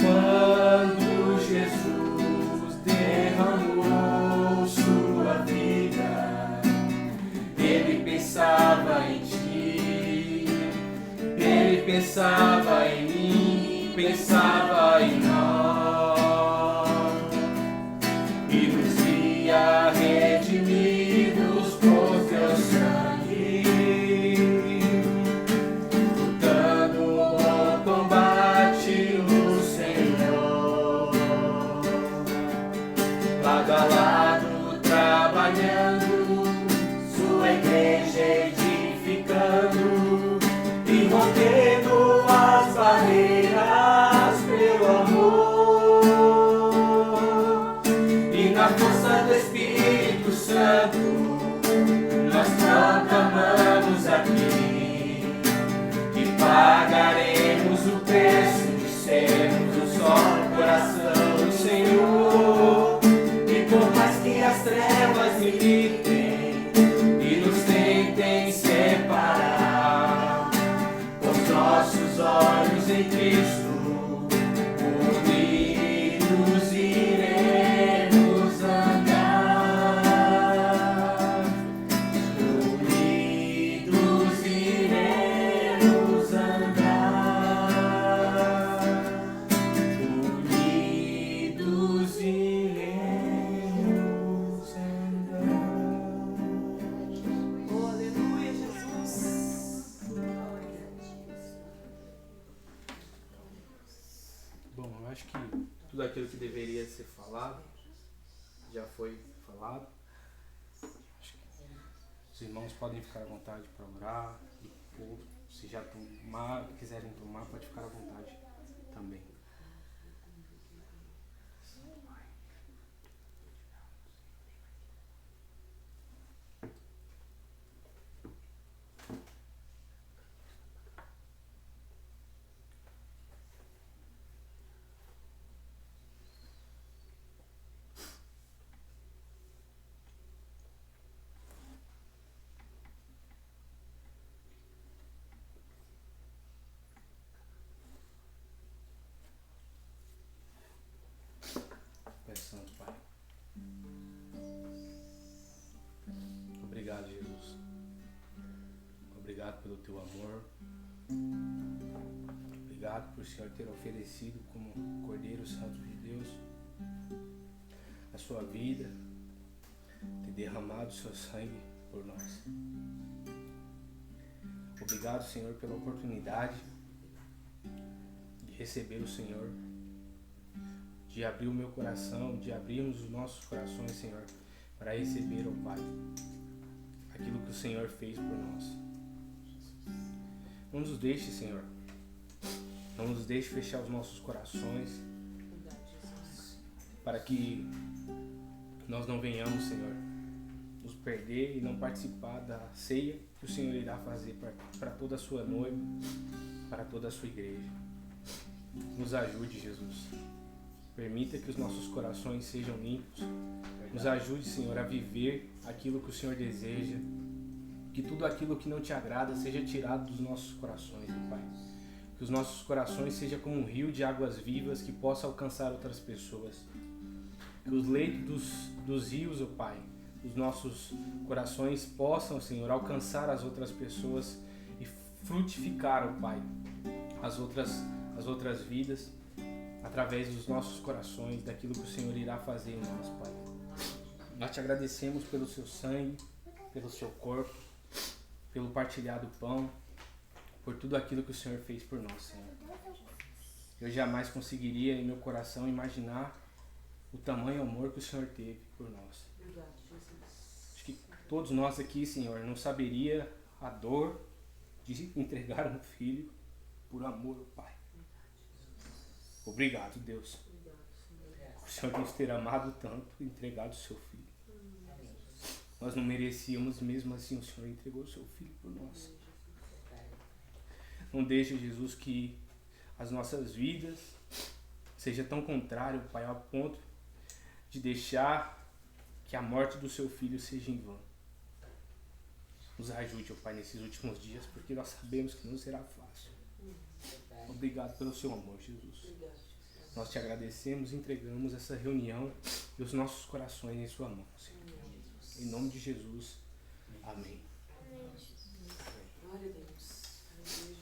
Quando Jesus derramou sua vida, ele pensava em ti, ele pensava em mim, pensava em nós, e nos via redimidos por teu sangue, lutando um bom combate no Senhor, lado a lado trabalhando, sua igreja edificando e rompendo as barreiras pelo amor. E na força do Espírito Santo nós proclamamos aqui que pagaremos o preço de sermos um só coração do Senhor. E por mais que as trevas militem e nos tentem separar, com os nossos olhos em Cristo, unidos iremos andar, unidos iremos andar, unidos iremos andar. Oh, aleluia, Jesus. Bom, eu acho que tudo aquilo que deveria ser falado já foi falado. Acho que os irmãos podem ficar à vontade para orar, ou se já quiserem tomar, pode ficar à vontade também. teu amor. Obrigado por o Senhor ter oferecido como Cordeiro Santo de Deus a sua vida, ter derramado o seu sangue por nós. Obrigado, Senhor, pela oportunidade de receber o Senhor, de abrir o meu coração, de abrirmos os nossos corações, Senhor, para receber, ó Pai, aquilo que o Senhor fez por nós. Não nos deixe, Senhor, não nos deixe fechar os nossos corações, para que nós não venhamos, Senhor, nos perder e não participar da ceia que o Senhor irá fazer para toda a sua noiva, para toda a sua igreja. Nos ajude, Jesus. Permita que os nossos corações sejam limpos. Nos ajude, Senhor, a viver aquilo que o Senhor deseja. Que tudo aquilo que não te agrada seja tirado dos nossos corações, meu Pai. Que os nossos corações sejam como um rio de águas vivas que possa alcançar outras pessoas. Que os leitos dos rios, ó Pai, os nossos corações possam, Senhor, alcançar as outras pessoas e frutificar, ó Pai, as outras vidas através dos nossos corações, daquilo que o Senhor irá fazer em nós, Pai. Nós te agradecemos pelo seu sangue, pelo seu corpo, pelo partilhado pão, por tudo aquilo que o Senhor fez por nós, Senhor. Eu jamais conseguiria em meu coração imaginar o tamanho amor que o Senhor teve por nós. Acho que todos nós aqui, Senhor, não saberia a dor de entregar um filho por amor, Pai. Obrigado, Deus. O Senhor nos ter amado tanto e entregado o seu filho. Nós não merecíamos, mesmo assim o Senhor entregou o seu filho por nós. Não deixe, Jesus, que as nossas vidas seja tão contrário, Pai, ao ponto de deixar que a morte do seu filho seja em vão. Nos ajude, ó Pai, nesses últimos dias, porque nós sabemos que não será fácil. Obrigado pelo seu amor, Jesus. Nós te agradecemos e entregamos essa reunião e os nossos corações em sua mão, Senhor. Em nome de Jesus. Amém. Glória a Deus.